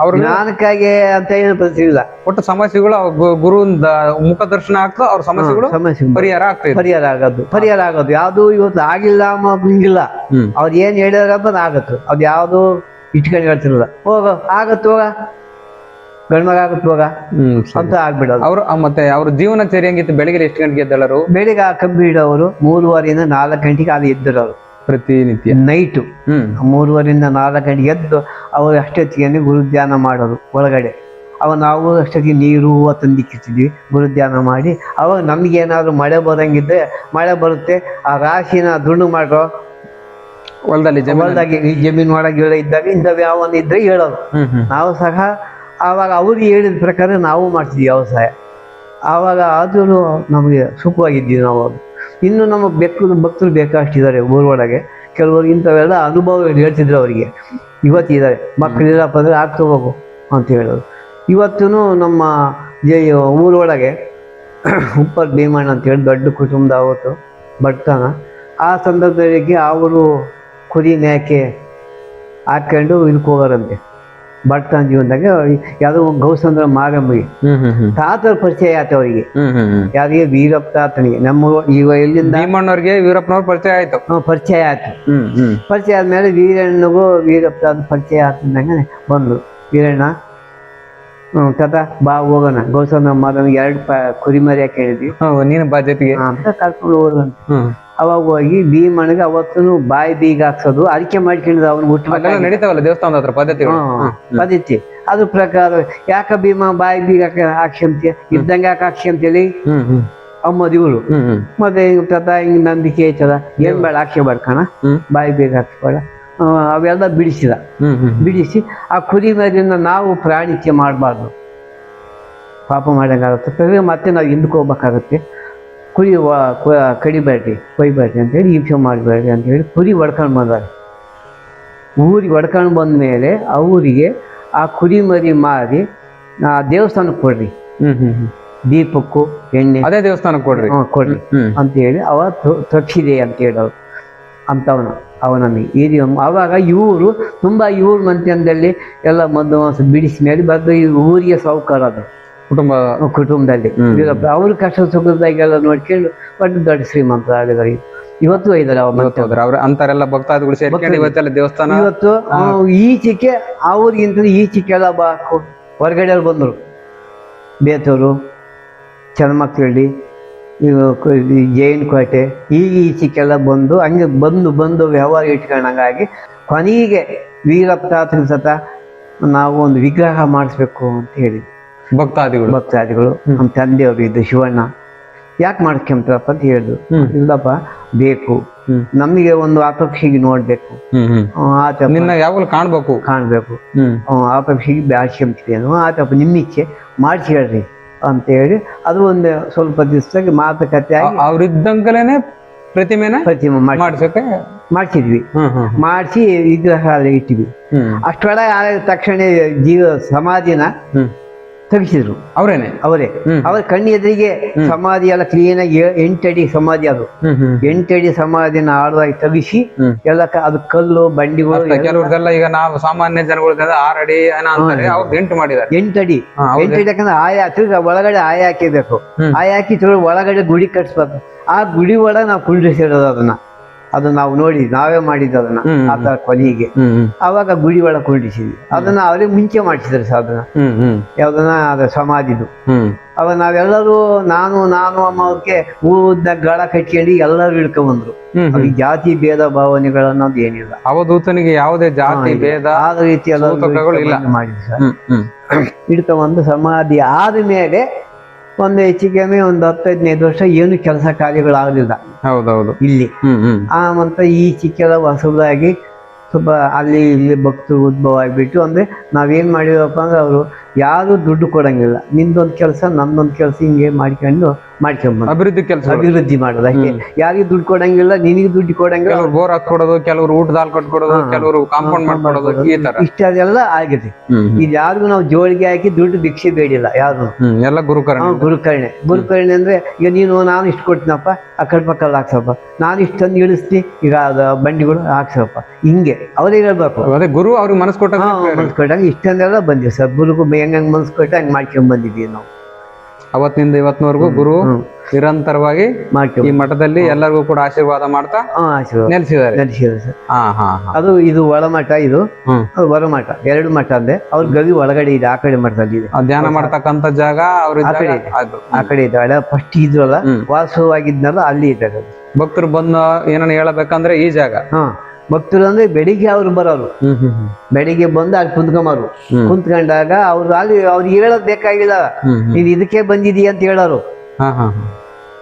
ಅವ್ರು ಜ್ಞಾನಕ್ಕಾಗಿ ಅಂತ ಏನು ಬರ್ತಿಲ್ಲ. ಒಟ್ಟು ಸಮಸ್ಯೆಗಳು ಗುರು ಮುಖ ದರ್ಶನ ಆಗ್ತದೆ, ಅವ್ರ ಸಮಸ್ಯೆಗಳು ಪರಿಹಾರ ಆಗೋದು. ಯಾವ್ದು ಇವತ್ತು ಆಗಿಲ್ಲ ಹಿಂಗಿಲ್ಲ, ಅವ್ರು ಏನ್ ಹೇಳ್ಯಾರಪ್ಪ ಆಗತ್ತು. ಅದ್ ಯಾವ್ದು ಇಟ್ಕೊಂಡು ಹೇಳ್ತಿರಲ್ಲ, ಆಗತ್ತು ಹೋಗ ಗಂಡ್ಮಗ ಆಗತ್ತು ಹೋಗ ಅಂತ ಆಗ್ಬಿಡೋದು. ಮತ್ತೆ ಅವ್ರ ಜೀವನಚರ್ಯ ಹೆಂಗಿತ್ತು? ಬೆಳಿಗ್ಗೆ ಎಷ್ಟು ಗಂಟೆಗೆ ಎದ್ದಳರು? ಬೆಳಿಗ್ಗೆ ಕಂಬಿಡೋರು 3:15 4 ಗಂಟೆಗೆ ಅದು ಎದ್ದರವರು ಪ್ರತಿನಿತ್ಯ. ನೈಟು 3:15 4 ಗಂಟೆಗೆ ಎದ್ದು ಅವರು ಅಷ್ಟೊತ್ತಿಗೆ ಗುರು ಧ್ಯಾನ ಮಾಡೋದು ಒಳಗಡೆ. ಅವಾಗ ನಾವು ಅಷ್ಟೊತ್ತಿಗೆ ನೀರು ತಂದಿಕ್ಕಿರ್ತಿದ್ವಿ, ಗುರು ಧ್ಯಾನ ಮಾಡಿ. ಅವಾಗ ನಮ್ಗೇನಾದ್ರು ಮಳೆ ಬರಂಗಿದ್ರೆ ಮಳೆ ಬರುತ್ತೆ, ಆ ರಾಶಿನ ದುಂಡು ಮಾಡೋ ಹೊಲದಾಗಿ ಜಮೀನು ಒಳಗೆ ಇದ್ದಾಗ ಇಂಥವು ಯಾವನ್ನ ಇದ್ರೆ ಹೇಳೋದು. ನಾವು ಸಹ ಆವಾಗ ಅವ್ರಿಗೆ ಹೇಳಿದ ಪ್ರಕಾರ ನಾವು ಮಾಡ್ತಿದ್ವಿ ವ್ಯವಸಾಯ. ಆವಾಗ ಆದರೂ ನಮಗೆ ಸುಖವಾಗಿದ್ದೀವಿ ನಾವು. ಇನ್ನು ನಮ್ಮ ಭಕ್ತರು ಬೇಕಾಷ್ಟಿದ್ದಾರೆ ಊರೊಳಗೆ. ಕೆಲವರು ಇಂಥವೆಲ್ಲ ಅನುಭವ ಹೇಳ್ತಿದ್ರು ಅವರಿಗೆ. ಇವತ್ತಿದ್ದಾರೆ ಮಕ್ಕಳಿಲ್ಲಪ್ಪ ಅಂದ್ರೆ ಆಗ್ತಾ ಹೋಗು ಅಂತ ಹೇಳೋದು. ಇವತ್ತೂ ನಮ್ಮ ಊರೊಳಗೆ ಉಪ್ಪರ್ ಭೀಮಣ್ಣ ಅಂತೇಳಿ ದೊಡ್ಡ ಕುಟುಂಬದ ಅವತ್ತು ಬಡ್ತಾನ. ಆ ಸಂದರ್ಭದಲ್ಲಿ ಅವರು ಕುರಿ ಮೇಕೆ ಹಾಕೊಂಡು ಇದಕ್ಕೆ ಹೋಗೋರಂತೆ ಬಡ್ತಾನ ಜೀವನದಾಗ. ಯಾವುದೋ ಗೌಸಂದ್ರ ಮಾರಮ್ಮಗೆ ತಾತರ ಪರಿಚಯ ಆಯ್ತು ಅವರಿಗೆ. ಯಾರಿಗೆ? ವೀರಪ್ಪ ತಾತನಿಗೆ. ನಮ್ಮ ಈಗ ಎಲ್ಲಿಂದ ಭೀಮಣ್ಣವ್ರಿಗೆ ವೀರಪ್ಪನವ್ರ ಪರಿಚಯ ಆಯ್ತು. ಪರಿಚಯ ಆಯ್ತು. ಪರಿಚಯ ಆದ್ಮೇಲೆ ವೀರಣ್ಣಗೂ ವೀರಪ್ಪ ತಾತ ಪರಿಚಯ ಆಗ್ತಿದ್ದಂಗೆ ಬಂದು, ವೀರಣ್ಣ ತಾತ ಬಾ ಹೋಗೋಣ, ಗೌಸಂದ್ರ ಮಾರಮ್ಮಗೆ 2 ಕುರಿಮರಿ ಕೇಳಿದ್ವಿ, ನೀನು ಬಾ ಜೊತೆಗೆ ಅಂತ ಕರ್ಕೊಂಡು ಹೋದ್ರಂತೆ. ಅವಾಗ ಹೋಗಿ ಭೀಮಣ್ಣಗೆ ಅವತ್ತು ಬಾಯಿ ಬೀಗ ಹಾಕ್ಸೋದು, ಅರಿಕೆ ಮಾಡ್ಕೊಂಡಿದ್ದು ಅವ್ನು ಹುಟ್ಟು ನಡೀತಾವಲ್ಲ ದೇವಸ್ಥಾನದ ಹತ್ರ ಪದ್ಧತಿ. ಅದ್ರ ಪ್ರಕಾರ ಯಾಕ ಭೀಮ ಬಾಯಿ ಬೀಗ ಹಾಕ್ಸಂತೀಯ, ಇದ್ದಂಗೆ ಯಾಕೆ ಹಾಕ್ಸಂತೇಳಿ ಅಮ್ಮದ ಇವ್ರು. ಮತ್ತೆ ತಾತ ಹಿಂಗ್ ನಂಬಿಕೆ ಐತದ, ಏನ್ ಬೇಡ ಹಾಕ್ಸಬೇಡ ಕಣ, ಬಾಯಿ ಬೀಗ ಹಾಕ್ಸ್ಬೇಡ. ಅವೆಲ್ಲ ಬಿಡಿಸಿ ಆ ಕುರಿ ಮರಿಯಿಂದ ನಾವು ಪ್ರಾಣಿತ್ಯ ಮಾಡಬಾರ್ದು, ಪಾಪ ಮಾಡಂಗಾಗುತ್ತೆ. ಮತ್ತೆ ನಾವು ಹಿಂದಕ್ಕೆ ಹೋಗ್ಬೇಕಾಗತ್ತೆ. ಕುರಿ ಕಡಿಬೇಡ್ರಿ, ಕೊಯ್ಬೇಡ್ರಿ ಅಂತೇಳಿ, ಹಿಂಸೆ ಮಾಡಬೇಡ್ರಿ ಅಂತೇಳಿ ಕುರಿ ಹೊಡ್ಕೊಂಡು ಬಂದಾರೆ. ಊರಿಗೆ ಹೊಡ್ಕೊಂಡು ಬಂದ್ಮೇಲೆ ಅವರಿಗೆ ಆ ಕುರಿ ಮರಿ ಮಾರಿ ಆ ದೇವಸ್ಥಾನಕ್ಕೆ ಕೊಡ್ರಿ, ದೀಪಕ್ಕೂ ಎಣ್ಣೆ ಅದೇ ದೇವಸ್ಥಾನಕ್ಕೆ ಕೊಡ್ರಿ ಅಂತೇಳಿ ಅವತ್ತು ತಪ್ಪಿಸಿದೆ ಅಂತ ಹೇಳೋರು ಅವನನ್ನು ಹಿರಿಯ. ಆವಾಗ ಇವರು ತುಂಬ ಇವ್ರ ಮಂತ್ಯದಲ್ಲಿ ಎಲ್ಲ ಮದ್ದು ಮಾಂಸ ಬಿಡಿಸಿ ಮೇಲೆ ಬಂದು ಊರಿಗೆ ಸಾವುಕಾರ ಅದು ಕುಟುಂಬದಲ್ಲಿ. ಅವ್ರ ಕಷ್ಟ ಸುಖದಾಗೆಲ್ಲ ನೋಡ್ಕೊಂಡು ದೊಡ್ಡ ಶ್ರೀಮಂತ ಆಗಿದ್ದಾರೆ. ಇವತ್ತು ಇದ್ದಾರೆ ಅಂತಾರೆಲ್ಲ ಭಕ್ತಾದಿಗಳು ಸೇರ್ಕೊಂಡು ಇವತ್ತೆಲ್ಲ ದೇವಸ್ಥಾನ. ಇವತ್ತು ಈಚೆಗೆ ಅವ್ರಿಗಿಂತ ಈಚೆಗೆಲ್ಲ ಹೊರಗಡೆ ಬಂದರು. ಬೇತೂರು, ಚನ್ನಮಕ್ಕಳ್ಳಿ, ಜೈನ್ ಕೋಟೆ, ಈಚೆಗೆಲ್ಲ ಬಂದು ಹಂಗೆ ಬಂದು ವ್ಯವಹಾರ ಇಟ್ಕೊಂಡಂಗಾಗಿ ಕೊನೆಗೆ ವೀರಪ್ಪ ತಾತನ ಸತ ನಾವು ಒಂದು ವಿಗ್ರಹ ಮಾಡಿಸ್ಬೇಕು ಅಂತ ಹೇಳಿದ್ವಿ. ಭಕ್ತಾದಿಗಳು ನಮ್ಮ ತಂದೆಯವರು ಇದ್ದು ಶಿವಣ್ಣ ಯಾಕೆ ಮಾಡ್ಕೊಂತಾರಪ್ಪ ಅಂತ ಹೇಳಿದ್ರು. ಇಲ್ಲಪ್ಪ ಬೇಕು, ನಮಗೆ ಒಂದು ಆಪಕ್ಷಿಗೆ ನೋಡ್ಬೇಕು, ಯಾವಾಗಲೂ ಕಾಣ್ಬೇಕು ಆಪಕ್ಷಿಗೆ ಬ್ಯಾಡ್ಸ್ಕೊಂತೀರೇನು, ಆತಪ್ಪ ನಿಮ್ಮಿಚ್ಛೆ ಮಾಡಿಸಿ ಹೇಳ್ರಿ ಅಂತ ಹೇಳಿ ಅದು ಒಂದು ಸ್ವಲ್ಪ ದಿವಸದಾಗ ಮಾತುಕತೆ ಆಗಿ ಅವ್ರಿದ್ದಂಕಲೇನೆ ಪ್ರತಿಮೆನ ಪ್ರತಿಮೆ ಮಾಡ್ಸಕ್ಕೆ ಮಾಡ್ಸಿದ್ವಿ. ಮಾಡಿಸಿ ವಿಗ್ರಹ ಅಲ್ಲಿ ಇಟ್ಟಿವಿ. ಅಷ್ಟೊಳಗೆ ಆದ ತಕ್ಷಣ ಸಮಾಧಿನ ತೆಗಿಸಿದ್ರು ಅವರೇನೆ. ಅವರ ಕಣ್ಣು ಎದುರಿಗೆ ಸಮಾಧಿ ಎಲ್ಲ ಕ್ಲೀನ್ ಆಗಿ 8 ಅಡಿ ಸಮಾಧಿ. ಅದು 8 ಅಡಿ ಸಮಾಧಿನ ಆಳವಾಗಿ ತೆಗಿಸಿ ಎಲ್ಲ ಅದು ಕಲ್ಲು ಬಂಡಿಗಳು. ಕೆಲವ್ರದೆಲ್ಲ ಈಗ ನಾವು ಸಾಮಾನ್ಯ ಜನಗಳದೆಲ್ಲ 6 ಅಡಿ ಅಂತಾರೆ, ಅವ್ರು 8 ಮಾಡಿದ್ದಾರೆ. 8 ಅಡಿ ಯಾಕಂದ್ರೆ ತಿರ್ಗ ಒಳಗಡೆ ಆಯ ಹಾಕಿಬೇಕು. ಆಯ ಹಾಕಿ ಒಳಗಡೆ ಗುಡಿ ಕಟ್ಸ್ಬೇಕು. ಆ ಗುಡಿ ಒಳಗೆ ನಾವು ಕುಂಡ್ರಿಸಿರೋದು ಅದನ್ನ ನಾವು ನೋಡಿ ನಾವೇ ಮಾಡಿದ್ದು ಅದನ್ನ. ಆತರ ಕೊನೆಗೆ ಅವಾಗ ಗುಡಿ ಒಳಗೆ ಕುಂಡ್ರಿಸಿದ್ವಿ. ಅದನ್ನ ಅವರೇ ಮುಂಚೆ ಮಾಡಿಸಿದ್ರು ಸರ್ ಅದನ್ನ. ಯಾವ್ದನ್ನ ಅದ ಸಮಾಧಿದು. ಅವಾಗ ನಾವೆಲ್ಲರೂ ನಾನು ಅಮ್ಮವ್ರಿಗೆ ಊದ್ನ ಗಳ ಕಟ್ಕೊಂಡು ಎಲ್ಲರೂ ಇಳ್ಕೊಂಡ್ಬಂದ್ರು. ಅವ್ರಿಗೆ ಜಾತಿ ಭೇದ ಭಾವನೆಗಳನ್ನೋದು ಏನಿಲ್ಲ. ಅವಧೂತನಿಗೆ ಯಾವುದೇ ಜಾತಿ ಭೇದ ಆದ ರೀತಿ ಎಲ್ಲ ಮಾಡಿದ್ರು ಸರ್. ಇಳ್ಕೊಂಡ್ಬಂದು ಸಮಾಧಿ ಆದ್ಮೇಲೆ ಒಂದು ಹೆಚ್ಚು ಕಮ್ಮಿ ಒಂದು 10-15 ವರ್ಷ ಏನು ಕೆಲಸ ಕಾರ್ಯಗಳಾಗಲಿಲ್ಲ. ಹೌದೌದು. ಇಲ್ಲಿ ಮತ್ತೆ ಈ ಚಿಕ್ಕೆಲ್ಲ ಹೊಸದಾಗಿ ಸ್ವಲ್ಪ ಅಲ್ಲಿ ಇಲ್ಲಿ ಭಕ್ತರು ಉದ್ಭವ ಆಗಿಬಿಟ್ಟು ಅಂದ್ರೆ ನಾವೇನ್ ಮಾಡಿದಪ್ಪ ಅಂದ್ರೆ ಅವರು ಯಾರು ದುಡ್ಡು ಕೊಡಂಗಿಲ್ಲ. ನಿಂದೊಂದು ಕೆಲಸ ನಂದೊಂದು ಕೆಲಸ ಹಿಂಗೆ ಮಾಡ್ಕೊಂಡು ಅಭಿವೃದ್ಧಿ ಮಾಡೋದು ಅಷ್ಟೇ. ಯಾರಿಗೂ ದುಡ್ಡು ಕೊಡಂಗಿಲ್ಲ, ನಿನಗೆ ದುಡ್ಡು ಕೊಡಂಗಿಲ್ಲ. ಬೋರ್ ಹಾಕೊಡೋದು, ಕೆಲವರು ಊಟದ ಹಾಲು ಕಟ್ಕೊಡೋದು, ಕೆಲವರು ಕಾಂಪೌಂಡ್ ಮಾಡ್ಕೊಡೋದು, ಈ ತರ ಇಷ್ಟೆಲ್ಲ ಆಗಿದೆ. ಇದು ಯಾರಿಗೂ ನಾವು ಜೋಳಿಗೆ ಹಾಕಿ ದುಡ್ಡು ಭಿಕ್ಷೆ ಬೇಡಿಲ್ಲ ಯಾರು. ಎಲ್ಲ ಗುರುಕರ್ಣೆ ಅಂದ್ರೆ ಈಗ ನಾನು ಇಷ್ಟು ಕೊಡ್ತೀನಪ್ಪ, ಅಕ್ಕಡ ಪಕ್ಕದಲ್ಲಿ ಹಾಕ್ಸಪ್ಪ, ನಾನು ಇಷ್ಟೊಂದು ಇಳಿಸ್ತೀನಿ, ಈಗ ಅದ ಬಂಡಿಗಳು ಹಾಕ್ಸಪ್ಪ, ಹಿಂಗೆ ಅವ್ರಿಗೆ ಹೇಳ್ಬೇಕು. ಅದೇ ಗುರು ಅವ್ರಿಗೆ ಮನಸ್ಸು ಕೊಟ್ಟಾಗ ಇಷ್ಟೊಂದೆಲ್ಲ ಬಂದಿವಿ ಸರ್. ಗುರುಗೂ ಹೆಂಗ್ ಮನಸ್ಸು ಕೊಟ್ಟ ಹಂಗೆ ಮಾಡ್ಕೊಂಡ್ ಬಂದಿದ್ದೀವಿ ನಾವು. ಅವತ್ತಿನಿಂದ ಇವತ್ತಿನವರೆಗೂ ಗುರು ನಿರಂತರವಾಗಿ ಈ ಮಠದಲ್ಲಿ ಎಲ್ಲರಿಗೂ ಕೂಡ ಆಶೀರ್ವಾದ ಮಾಡ್ತಾ ನೆಲೆಸಿದ್ದಾರೆ ಸರ್. ಅದು ಇದು ಒಳಮಠ, ಇದು ಹೊರಮಠ, 2 ಮಠ ಅಂದೆ. ಅವ್ರ ಗವಿ ಒಳಗಡೆ ಇದೆ, ಆ ಕಡೆ ಮಠದಲ್ಲಿ ಇದೆ. ಧ್ಯಾನ ಮಾಡ್ತಕ್ಕಂಥ ಜಾಗ ಆ ಕಡೆ ಇದೆ. ಫಸ್ಟ್ ಇದ್ರಲ್ಲ ವಾಸವಾಗಿದ್ನಲ್ಲ ಅಲ್ಲಿ ಇದೆ. ಭಕ್ತರು ಬಂದ ಏನನ್ನ ಹೇಳಬೇಕಂದ್ರೆ ಈ ಜಾಗ ಭಕ್ತರು ಅಂದ್ರೆ ಬೆಳಿಗ್ಗೆ ಅವ್ರು ಬರೋರು. ಬೆಳಿಗ್ಗೆ ಬಂದು ಅಲ್ಲಿ ಕುಂತ್ಕೊಂಬರು. ಕುಂತ್ಕೊಂಡಾಗ ಅವ್ರು ಅಲ್ಲಿ ಅವ್ರಿಗೆ ಹೇಳೋದ್ ಬೇಕಾಗಿಲ್ಲ, ನೀನ್ ಇದಕ್ಕೆ ಬಂದಿದೀಯ ಅಂತ ಹೇಳೋರು.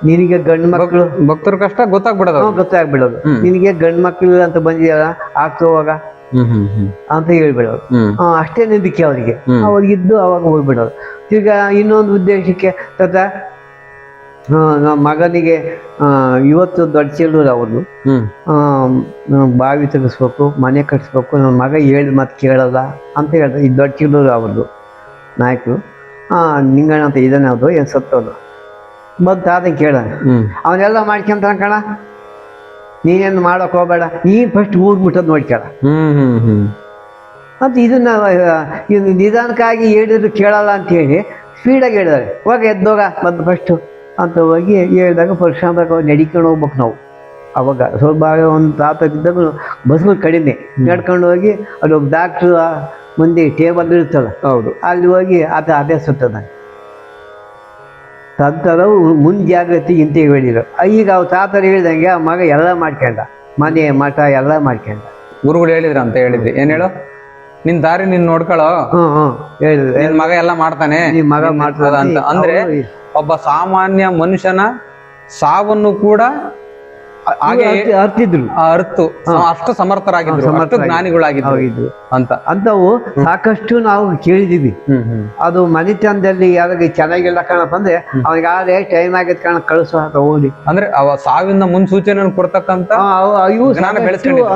ನಿನಗೆ ಗಂಡು ಮಕ್ಳು ಭಕ್ತರ ಕಷ್ಟ ಗೊತ್ತಾಗ್ಬಿಡೋದು. ನಿನಗೆ ಗಂಡು ಮಕ್ಳು ಅಂತ ಬಂದಿದೆಯಲ್ಲ ಆಗ್ತೋವಾಗ ಅಂತ ಹೇಳ್ಬಿಡೋರು. ಅಷ್ಟೇ ನಂಬಿಕೆ ಅವ್ರಿಗಿದ್ದು ಅವಾಗ ಹೋಗ್ಬಿಡೋರು. ಈಗ ಇನ್ನೊಂದು ಉದ್ದೇಶಕ್ಕೆ ನಮ್ಮ ಮಗನಿಗೆ ಇವತ್ತು ದೊಡ್ಡ ಚೆಲ್ಲೂರು ಅವ್ರದ್ದು ಬಾವಿ ತೆಗಿಸ್ಬೇಕು, ಮನೆ ಕಟ್ಸ್ಬೇಕು, ನನ್ನ ಮಗ ಹೇಳಿ ಮತ್ತೆ ಕೇಳಲ್ಲ ಅಂತ ಹೇಳ್ತಾರೆ. ಈ ದೊಡ್ಡ ಚೆಲ್ಲೂರು ಅವ್ರದ್ದು ನಾಯಕರು ನಿಂಗಣ್ಣ ಅಂತ ಇದ್ದಾನೆ. ಅದು ಏನು ಸತ್ತೋದು ಬಂದು ತಾತ ಕೇಳೋಣ. ಅವನ್ನೆಲ್ಲ ಮಾಡ್ಕೊಂತಾನ ಕಣ, ನೀನೇನು ಮಾಡೋಕೆ ಹೋಗಬೇಡ, ನೀನು ಫಸ್ಟ್ ಊರ್ ಮುಟ್ಟೋದು ನೋಡ್ಕೇಳ ಅಂತ. ಇದನ್ನ ನಿಧಾನಕ್ಕಾಗಿ ಹೇಳಿದ್ರು ಕೇಳಲ್ಲ ಅಂತ ಹೇಳಿ ಸ್ಪೀಡಾಗಿ ಹೇಳಿದಾರೆ. ಹೋಗ ಎದ್ದೋಗ ಬಂದು ಫಸ್ಟು ಅಂತ ಹೋಗಿ ಹೇಳಿದಾಗ ಪರಶುರಾಮರಾಗ ನಡಿಕೊಂಡು ಹೋಗ್ಬೇಕು ನಾವು. ಅವಾಗ ಸ್ವಲ್ಪ ಒಂದು ತಾತ ಇದ್ದಾಗ ಬಸ್ಗಳು ಕಡಿಮೆ ನಡ್ಕೊಂಡು ಹೋಗಿ ಅಲ್ಲಿ ಒಬ್ಬ ಡಾಕ್ಟ್ರು ಮುಂದೆ ಟೇಬಲ್ ಇರುತ್ತಲ್ಲ, ಹೌದು, ಅಲ್ಲಿ ಹೋಗಿ ಆತ ಅದೇ ಸುತ್ತದ ತಂತರವು ಮುಂದೆ ಜಾಗೃತಿ ಇಂತ ಹೇಳಿದ್ರು. ಈಗ ಅವ್ ತಾತರು ಹೇಳಿದಂಗೆ ಆ ಮಗ ಎಲ್ಲ ಮಾಡ್ಕೊಂಡ, ಮನೆ ಮಠ ಎಲ್ಲ ಮಾಡ್ಕೊಂಡ. ಗುರುಗಳು ಹೇಳಿದ್ರ ಅಂತ ಹೇಳಿದ್ರಿ, ಏನ್ ಹೇಳೋ ನಿನ್ ದಾರಿ ನೀನ್ ನೋಡ್ಕೊಳ್ಳೋ, ಹೇಳಿದ್ರು ಮಗ ಎಲ್ಲ ಮಾಡ್ತಾನೆ, ಮಗ ಮಾಡ್ತದ ಅಂತ. ಅಂದ್ರೆ ಒಬ್ಬ ಸಾಮಾನ್ಯ ಮನುಷ್ಯನ ಸಾವನ್ನು ಕೂಡ ಅರ್ತಿದ್ರು, ಅಷ್ಟು ಸಮರ್ಥರಾಗಿದ್ರು, ಅಷ್ಟು ಜ್ಞಾನಿಗಳಾಗಿದ್ರು ಅಂತವು ಸಾಕಷ್ಟು ನಾವು ಕೇಳಿದೀವಿ. ಅದು ಮನೆತನದಲ್ಲಿ ಯಾವಾಗ ಚೆನ್ನಾಗಿಲ್ಲ ಕಾಣಪ್ಪ ಅಂದ್ರೆ ಅವನಿಗೆ ಆದ್ರೆ ಟೈಮ್ ಆಗೈತೆ ಕಾಣ ಕಳಿಸೋ ಓದಿ. ಅಂದ್ರೆ ಅವ ಸಾವಿನ ಮುನ್ಸೂಚನೆ ಕೊಡ್ತಕ್ಕಂತ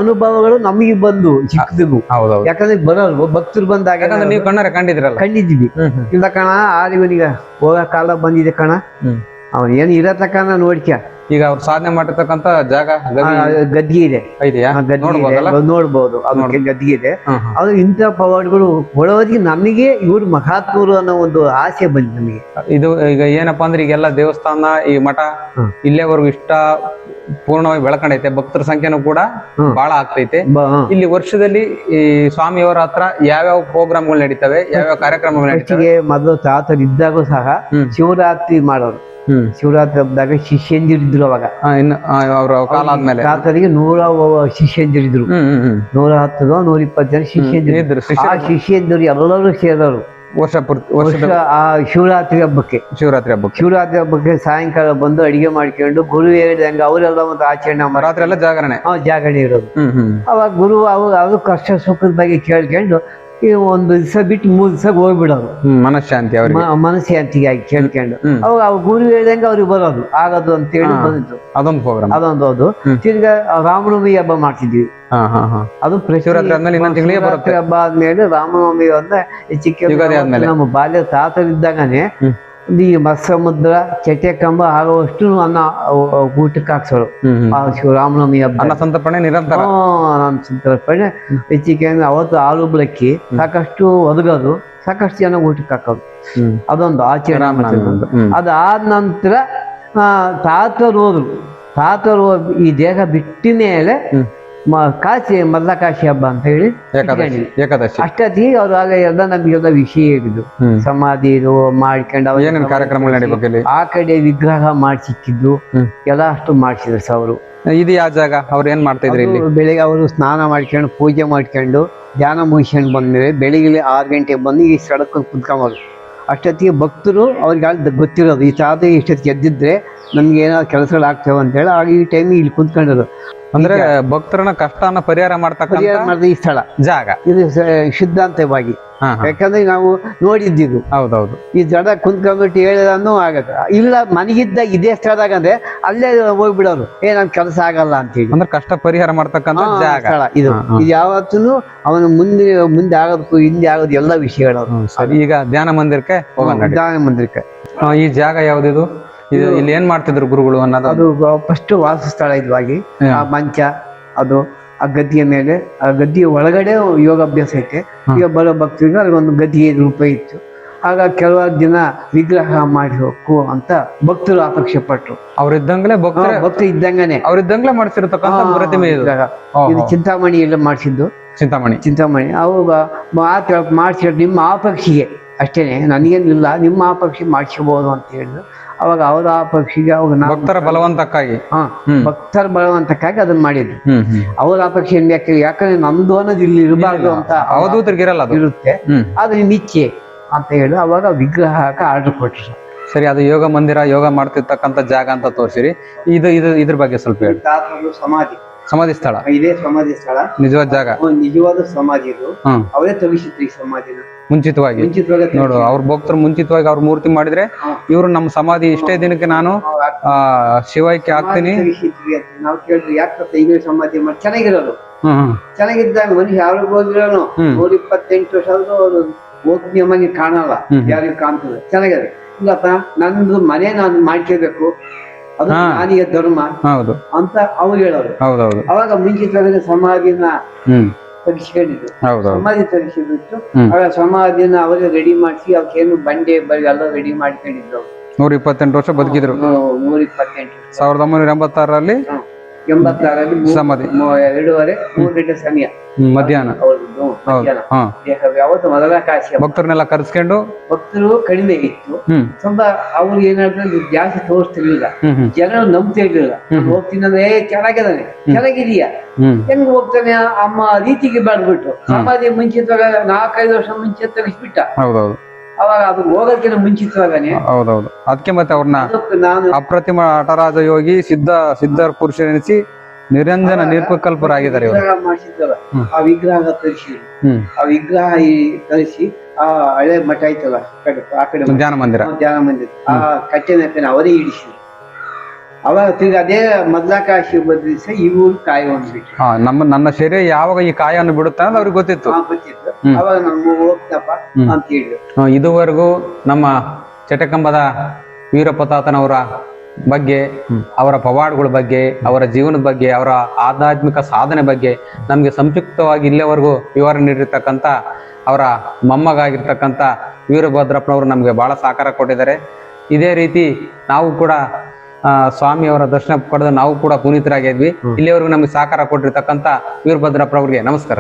ಅನುಭವಗಳು ನಮಗೆ ಬಂದು ಚಿಕ್ಕದಿಗೂ. ಯಾಕಂದ್ರೆ ಬರೋಲ್ವ ಭಕ್ತರು ಬಂದಾಗ ನೀವು ಕಣ್ಣಾರೆ ಕಂಡಿದ್ದೀವಿ. ಇಲ್ಲ ಕಣ ಆದಿವನಿಗ ಹೋಗ ಕಾಲ ಬಂದಿದೆ ಕಣ, ಅವನ್ ಏನು ಇರತಕ್ಕನ ನೋಡ್ಕ. ಈಗ ಅವ್ರು ಸಾಧನೆ ಮಾಡಿರ್ತಕ್ಕಂತ ಜಾಗ ಗದ್ಗೆ ಇದೆ, ನೋಡ್ಬೋದು. ಅದಕ್ಕೆ ಗದ್ಗೆ ಇದೆ. ಅದು ಇಂಥ ಪವಾಡ್ಗಳು ಕೊಡೋದಿಗೆ ನಮಗೆ ಇವ್ರು ಮಹಾತ್ಮರು ಅನ್ನೋ ಒಂದು ಆಸೆ ಬಂದಿದೆ ನಮಗೆ. ಇದು ಈಗ ಏನಪ್ಪಾ ಅಂದ್ರೆ ಈಗೆಲ್ಲ ದೇವಸ್ಥಾನ ಈ ಮಠ ಇಲ್ಲೇವರೆಗೂ ಇಷ್ಟ ಪೂರ್ಣವಾಗಿ ಬೆಳ್ಕೊಂಡೈತೆ. ಭಕ್ತರ ಸಂಖ್ಯೆನೂ ಕೂಡ ಬಹಳ ಆಗ್ತೈತೆ. ಇಲ್ಲಿ ವರ್ಷದಲ್ಲಿ ಈ ಸ್ವಾಮಿಯವರ ಹತ್ರ ಯಾವ್ಯಾವ ಪ್ರೋಗ್ರಾಮ್ಗಳು ನಡೀತವೆ, ಯಾವ್ಯಾವ ಕಾರ್ಯಕ್ರಮಗಳು ನಡೀತವೆ? ಮೊದಲು ತಾತರು ಇದ್ದಾಗೂ ಸಹ ಶಿವರಾತ್ರಿ ಮಾಡೋರು. ಶಿವರಾತ್ರಿ ಹಬ್ಬದಾಗ ಶಿಷ್ಯಂದಿರಿದ್ರು. ಅವಾಗ ಅವ್ರ ಕಾಲ ಆದ್ಮೇಲೆ ತಾತರಿಗೆ 100 ಶಿಷ್ಯಂದಿರಿದ್ರು. 110 120 ಜನ ಶಿಷ್ಯಂದಿರಿದ್ರು. ಆ ಶಿಷ್ಯಂದಿರು ಎಲ್ಲರೂ ಸೇರೋರು ವರ್ಷ ಆ ಶಿವರಾತ್ರಿ ಹಬ್ಬಕ್ಕೆ ಸಾಯಂಕಾಲ ಬಂದು ಅಡಿಗೆ ಮಾಡ್ಕೊಂಡು ಗುರು ಹೇಳಿದಂಗ ಅವರೆಲ್ಲ ಒಂದು ಆಚರಣೆ ರಾತ್ರಿ ಎಲ್ಲ ಜಾಗರಣೆ ಇರೋದು. ಅವಾಗ ಗುರು ಅದು ಕಷ್ಟ ಸುಖದ ಬಗ್ಗೆ ಕೇಳ್ಕೊಂಡು ಈ ಒಂದು ದಿವಸ ಬಿಟ್ಟು 3 ದಿವಸ ಹೋಗ್ಬಿಡೋರು ಮನಃಶಾಂತಿ ಅವ್ರಿಗೆ. ಮನಸ್ಸಿಗೆ ಕೇಳ್ಕೊಂಡು ಅವಾಗ ಅವ್ರ ಗುರು ಹೇಳ್ದಂಗೆ ಅವ್ರಿಗೆ ಬರೋದು ಆಗದು ಅಂತೇಳಿ ಬಂದಿತ್ತು. ಅದೊಂದು ಪ್ರೋಗ್ರಾಮ್ ಅದೊಂದು ತಿರ್ಗಾ ರಾಮನವಮಿ ಹಬ್ಬ ಮಾಡ್ತಿದ್ವಿ. ಅದು ಶಿವರಾತ್ರಿ ಆದ್ಮೇಲೆ ಇನ್ನೊಂದು ತಿಂಗಳಿಗೆ ಬರುತ್ತೆ. ಹಬ್ಬ ಆದ್ಮೇಲೆ ರಾಮನವಮಿ ಅಂತ ಹೆಚ್ಚಿಗೆ ನಮ್ಮ ಬಾಲ್ಯ ತಾತರಿದ್ದಾಗನೆ ಈ ಮತ್ಸಮುದ್ರ ಚಟೆಕಂಬ ಆಗುವಷ್ಟು ಅನ್ನ ಊಟಕ್ಕೆ ಹಾಕ್ಸೋರು. ರಾಮನವಮಿ ಹಬ್ಬ ಅನ್ನ ಸಂತರ್ಪಣೆ ನಿರಂತರ. ಸಂತರ್ಪಣೆ ಹೆಚ್ಚಿಗೆ ಅವತ್ತು ಹಾಲು ಬೆಳಕಿ ಸಾಕಷ್ಟು ಒದಗೋದು, ಸಾಕಷ್ಟು ಜನ ಊಟಕ್ಕೆ ಹಾಕೋದು. ಅದೊಂದು ಆಚರಣೆ. ಅದಾದ ನಂತರ ತಾತರು ಈ ದೇಹ ಬಿಟ್ಟ ಮೇಲೆ ಮಲ್ಲಕಾಶಿ ಹಬ್ಬ ಅಂತ ಹೇಳಿ ಏಕಾದಶಿ ಅಷ್ಟೊತ್ತಿಗೆ ಅವ್ರು ಆಗ ಎಲ್ಲ ನಮ್ಗೆಲ್ಲ ವಿಷಯ ಹೇಳಿದ್ದು. ಸಮಾಧಿ ಇದು ಮಾಡ್ಕೊಂಡು ಏನೇನು ಕಾರ್ಯಕ್ರಮಗಳು ನಡೀಬೇಕು, ಆ ಕಡೆ ವಿಗ್ರಹ ಮಾಡಿಸಿಕ್ಕಿದ್ದು ಎಲ್ಲ ಅಷ್ಟು ಮಾಡಿಸಿದ್ರು ಅವರು. ಇದು ಯಾವ ಜಾಗ? ಅವ್ರು ಏನ್ ಮಾಡ್ತಾ ಇದ್ರಿ ಇಲ್ಲಿ? ಬೆಳಿಗ್ಗೆ ಅವರು ಸ್ನಾನ ಮಾಡ್ಕೊಂಡು ಪೂಜೆ ಮಾಡ್ಕೊಂಡು ಧ್ಯಾನ ಮುಗಿಸ್ಕೊಂಡು ಬಂದ್ಮೇಲೆ ಬೆಳಿಗ್ಗೆ 6 ಗಂಟೆಗೆ ಬಂದು ಈ ಸಡಕ್ ಕುತ್ಕೊಂಬೋದು. ಅಷ್ಟೊತ್ತಿಗೆ ಭಕ್ತರು ಅವ್ರಿಗೆ ಗೊತ್ತಿರೋದು ಈ ತಾತ ಇಷ್ಟೊತ್ತಿಗೆ ಎದ್ದಿದ್ರೆ ನಮ್ಗೆ ಏನಾದ್ರು ಕೆಲಸಗಳಾಗ್ತೇವೆ ಅಂತೇಳಿ ಆಗ ಈ ಟೈಮಿಗೆ ಇಲ್ಲಿ ಕುತ್ಕೊಂಡಿರೋದು. ಅಂದ್ರೆ ಭಕ್ತರನ್ನ ಕಷ್ಟನ ಪರಿಹಾರ ಮಾಡ್ತಕ್ಕಂಥ ಈ ಸ್ಥಳ ಜಾಗ ಇದು ಸಿದ್ಧಾಂತವಾಗಿ. ಯಾಕಂದ್ರೆ ನಾವು ನೋಡಿದ್ದು. ಹೌದೌದು. ಈ ಜಡ ಕುಂತ್ಕೊಂಡ್ಬಿಟ್ಟು ಹೇಳಿದನ್ನು ಆಗತ್ತ ಇಲ್ಲ, ಮನೆಗಿದ್ದ ಇದೇ ಸ್ಥಳದಾಗ ಅಂದ್ರೆ ಅಲ್ಲೇ ಹೋಗ್ಬಿಡೋರು, ನಮ್ ಕೆಲಸ ಆಗಲ್ಲ ಅಂತ ಹೇಳಿ. ಅಂದ್ರೆ ಕಷ್ಟ ಪರಿಹಾರ ಮಾಡ್ತಕ್ಕಂಥ ಜಾಗ ಇದು. ಇದು ಯಾವತ್ತೂ ಅವನು ಮುಂದೆ ಆಗೋದಕ್ಕೂ ಹಿಂದೆ ಆಗೋದು ಎಲ್ಲ ವಿಷಯಗಳು. ಈಗ ಧ್ಯಾನ ಮಂದಿರಕ್ಕೆ ಹೋಗೋಣ. ಧ್ಯಾನ ಮಂದಿರಕ್ಕೆ ಈ ಜಾಗ ಯಾವ್ದಿದು? ಇಲ್ಲಿ ಏನ್ ಮಾಡ್ತಿದ್ರು ಗುರುಗಳು ಅನ್ನೋದು? ಅದು ಫಸ್ಟ್ ವಾಸಸ್ಥಳ ಇದ್ವಾಗಿ ಆ ಮಂಚ, ಅದು ಆ ಗದ್ದಿಯ ಮೇಲೆ, ಆ ಗದ್ದಿಯ ಒಳಗಡೆ ಯೋಗಾಭ್ಯಾಸ ಐತೆ. ಈಗ ಬರೋ ಭಕ್ತರಿಗೆ ಅಲ್ಲಿ ಒಂದು ಗದ್ದಿಗೆ ರೂಪ ಇತ್ತು. ಆಗ ಕೆಲವಾರು ದಿನ ವಿಗ್ರಹ ಮಾಡಬೇಕು ಅಂತ ಭಕ್ತರು ಅಪೇಕ್ಷೆ ಪಟ್ರು. ಅವ್ರಿದ್ದಂಗ್ಲೆ ಭಕ್ತರು ಇದ್ದಂಗನೆ ಅವ್ರಿದ್ದಂಗ್ಲೆ ಮಾಡಿಸಿರತಕ್ಕಂಥ ಪ್ರತಿಮೆ ಇದು ಚಿಂತಾಮಣಿ ಎಲ್ಲ ಮಾಡಿಸಿದ್ದು. ಚಿಂತಾಮಣಿ ಅವಾಗ ಮಾಡಿಸಿ ನಿಮ್ಮ ಆಪಕ್ಷಿಗೆ ಅಷ್ಟೇನೆ, ನನಗೇನಿಲ್ಲ, ನಿಮ್ಮ ಆಪಕ್ಷಿ ಮಾಡಿಸಬಹುದು ಅಂತ ಹೇಳಿದ್ರು. ಅವಾಗ ಅವರ ಆಪಕ್ಷಿಗೆ ಅವಾಗ ಭಕ್ತರ ಬಲವಂತಕ್ಕಾಗಿ ಭಕ್ತರ ಬಲವಂತಕ್ಕಾಗಿ ಅದನ್ನ ಮಾಡಿದ್ರು. ಅವರ ಆಪಕ್ಷಿ ಯಾಕಂದ್ರೆ ನಮ್ದು ಅನ್ನೋದು ಇಲ್ಲಿ ಇರಬಾರ್ದು ಅಂತ ಅವಧೂತರಿಗಿರಲ್ಲ, ಇರುತ್ತೆ, ಅದು ನಿಮ್ಮ ಇಚ್ಛೆ ಅಂತ ಹೇಳಿ ಅವಾಗ ವಿಗ್ರಹಕ್ಕೆ ಆರ್ಡರ್ ಕೊಟ್ಟರು. ಸರಿ, ಅದು ಯೋಗ ಮಂದಿರ, ಯೋಗ ಮಾಡ್ತಿರ್ತಕ್ಕಂಥ ಜಾಗ ಅಂತ ತೋರಿಸಿರಿ. ಇದ್ರ ಬಗ್ಗೆ ಸ್ವಲ್ಪ ಹೇಳಿ. ಸಮಾಧಿ ಸ್ಥಳ, ಇದೇ ಸಮಾಧಿ ಸ್ಥಳ, ನಿಜವಾದ ಜಾಗ, ನಿಜವಾದ ಸಮಾಧಿ ಇದು. ಅವರೇ ತೋರಿಸಿದ್ರು ಈ ಸಮಾಧಿನ ಮುಂಚಿತವಾಗಿ. ನೋಡು, ಅವ್ರ ಭಕ್ತರು ಮುಂಚಿತವಾಗಿ ಅವ್ರ ಮೂರ್ತಿ ಮಾಡಿದ್ರೆ ಇವ್ರು ನಮ್ಮ ಸಮಾಧಿ ಇಷ್ಟೇ ದಿನಕ್ಕೆ ನಾನು ಶಿವೈಕ್ಯ ಆಗ್ತೀನಿ. ನಾವು ಕೇಳಿದ್ವಿ ಯಾಕೆ ಈಗ ಸಮಾಧಿ ಮಾಡಿ ಚೆನ್ನಾಗಿರೋದು. ಚೆನ್ನಾಗಿದ್ದಾಗ ಮನುಷ್ಯ ಯಾವಾಗ ಹೋಗಿರೋನು 128 ವರ್ಷ ಆದ್ರೂ ಹೋಗ್ನಿ ಮನೆ ಕಾಣಲ್ಲ, ಯಾರಿಗೂ ಕಾಣ್ತದೆ. ಚೆನ್ನಾಗಿದೆ. ಇಲ್ಲಪ್ಪ ನಂದು ಮನೆ ನಾನು ಮಾಡ್ಕೋಬೇಕು, ಅದು ನಾನಿಗೆ ಧರ್ಮ ಅಂತ ಅವ್ರು ಹೇಳೋರು. ಅವಾಗ ಮುಂಚಿತವಾಗಿ ಸಮಾಧಿನ ತರಿಸ್ಕೊಂಡಿದ್ರು. ಸಮಾಧಿ ತರಿಸಿಬಿಟ್ಟು ಆಗ ಸಮಾಧಿನ ಅವರೇ ರೆಡಿ ಮಾಡಿಸಿ ಅವಕ್ಕೇನು ಬಂಡೆ ಬರಿ ಎಲ್ಲ ರೆಡಿ ಮಾಡ್ಕೊಂಡಿದ್ರು. 128 ವರ್ಷ ಬದುಕಿದ್ರು. 128 1986ರಲ್ಲಿ 86ರಲ್ಲಿ ಸಮಾಧಿ 2:30, 3 ಗಂಟೆ ಸಮಯ ಮಧ್ಯಾಹ್ನ. ಯಾವತ್ತು ಮೊದಲಕಾಶಿ ಭಕ್ತರನ್ನೆಲ್ಲ ಕರೆಸ್ಕೊಂಡು, ಭಕ್ತರು ಕಡಿಮೆ ಇತ್ತು ಸ್ವಲ್ಪ. ಅವ್ರು ಏನಾದ್ರು ಜಾಸ್ತಿ ತೋರಿಸ್ತಿರ್ಲಿಲ್ಲ, ಜನ ನಂಬ್ತಾ ಇರ್ಲಿಲ್ಲ. ಹೋಗ್ತೀನಿ ಅಂದ್ರೆ ಚೆನ್ನಾಗಿದ್ದಾನೆ, ಚೆನ್ನಾಗಿದೀಯಾ, ಹೆಂಗ್ ಹೋಗ್ತಾನೆ ಅಮ್ಮ ರೀತಿಗೆ ಬೆಳೆದ್ಬಿಟ್ಟು ಸಮಾಧಿ ಮುಂಚಿತವಾಗ 4-5 ವರ್ಷ ಮುಂಚೆ ತೆಗಿಸ್ಬಿಟ್ಟ. ಅವಾಗ ಅದು ಹೋಗೋದಕ್ಕಿಂತ ಮುಂಚಿತವಾಗನೆ. ಅದಕ್ಕೆ ಮತ್ತೆ ಅವ್ರನ್ನ ಅಪ್ರತಿಮ ಹಠರಾಜ ಯೋಗಿ ಸಿದ್ಧ ಪುರುಷರೆನಿಸಿ ನಿರಂಜನ ನಿರ್ವಿಕಲ್ಪರಾಗಿದ್ದಾರೆ. ಮಾಡಿಸಿದ್ದಲ್ಲ ಆ ವಿಗ್ರಹ ತರಿಸಿ, ಆ ವಿಗ್ರಹ ತರಿಸಿ ಆ ಹಳೆ ಮಠ ಐತಲ್ಲ ಆ ಕಡೆ ಧ್ಯಾನ ಮಂದಿರ ಆ ಕಟ್ಟೆನ ಅವರೇ ಇಡಿಸಿದ್ರು. ಅವಾಗ ತಿರ್ಗಿ ಅದೇ ಮೊದ್ಲಕಾಶಿ ಬದಲಿಸಿ ಇವರು ಕಾಯಿ ಹೊಂದ್ಬಿಟ್ರು. ನನ್ನ ಶರೀರ ಯಾವಾಗ ಈ ಕಾಯನ್ನು ಬಿಡುತ್ತೆ ಅನ್ನೋದು ಅವ್ರಿಗೆ ಗೊತ್ತಿತ್ತು. ಅವಾಗ ನಮ್ಮ ಹೋಗ್ತಪ್ಪ ಅಂತ ಹೇಳಿದ್ರು. ಇದುವರೆಗೂ ನಮ್ಮ ಚಟಕಂಬದ ವೀರಪ್ರತಾತನವರ ಬಗ್ಗೆ, ಅವರ ಪವಾಡಗಳ ಬಗ್ಗೆ, ಅವರ ಜೀವನದ ಬಗ್ಗೆ, ಅವರ ಆಧ್ಯಾತ್ಮಿಕ ಸಾಧನೆ ಬಗ್ಗೆ ನಮ್ಗೆ ಸಂಕ್ಷಿಪ್ತವಾಗಿ ಇಲ್ಲಿವರೆಗೂ ವಿವರಣೆ ನೀಡಿರ್ತಕ್ಕಂಥ ಅವರ ಮೊಮ್ಮಗಾಗಿರ್ತಕ್ಕಂಥ ವೀರಭದ್ರಪ್ಪನವರು ನಮ್ಗೆ ಬಹಳ ಸಹಕಾರ ಕೊಟ್ಟಿದ್ದಾರೆ. ಇದೇ ರೀತಿ ನಾವು ಕೂಡ ಸ್ವಾಮಿಯವರ ದರ್ಶನ ಪಡೆದು ನಾವು ಕೂಡ ಪುನೀತರಾಗಿದ್ವಿ. ಇಲ್ಲಿವರೆಗೂ ನಮ್ಗೆ ಸಹಕಾರ ಕೊಟ್ಟಿರ್ತಕ್ಕಂಥ ವೀರಭದ್ರಪ್ಪನವ್ರಿಗೆ ನಮಸ್ಕಾರ.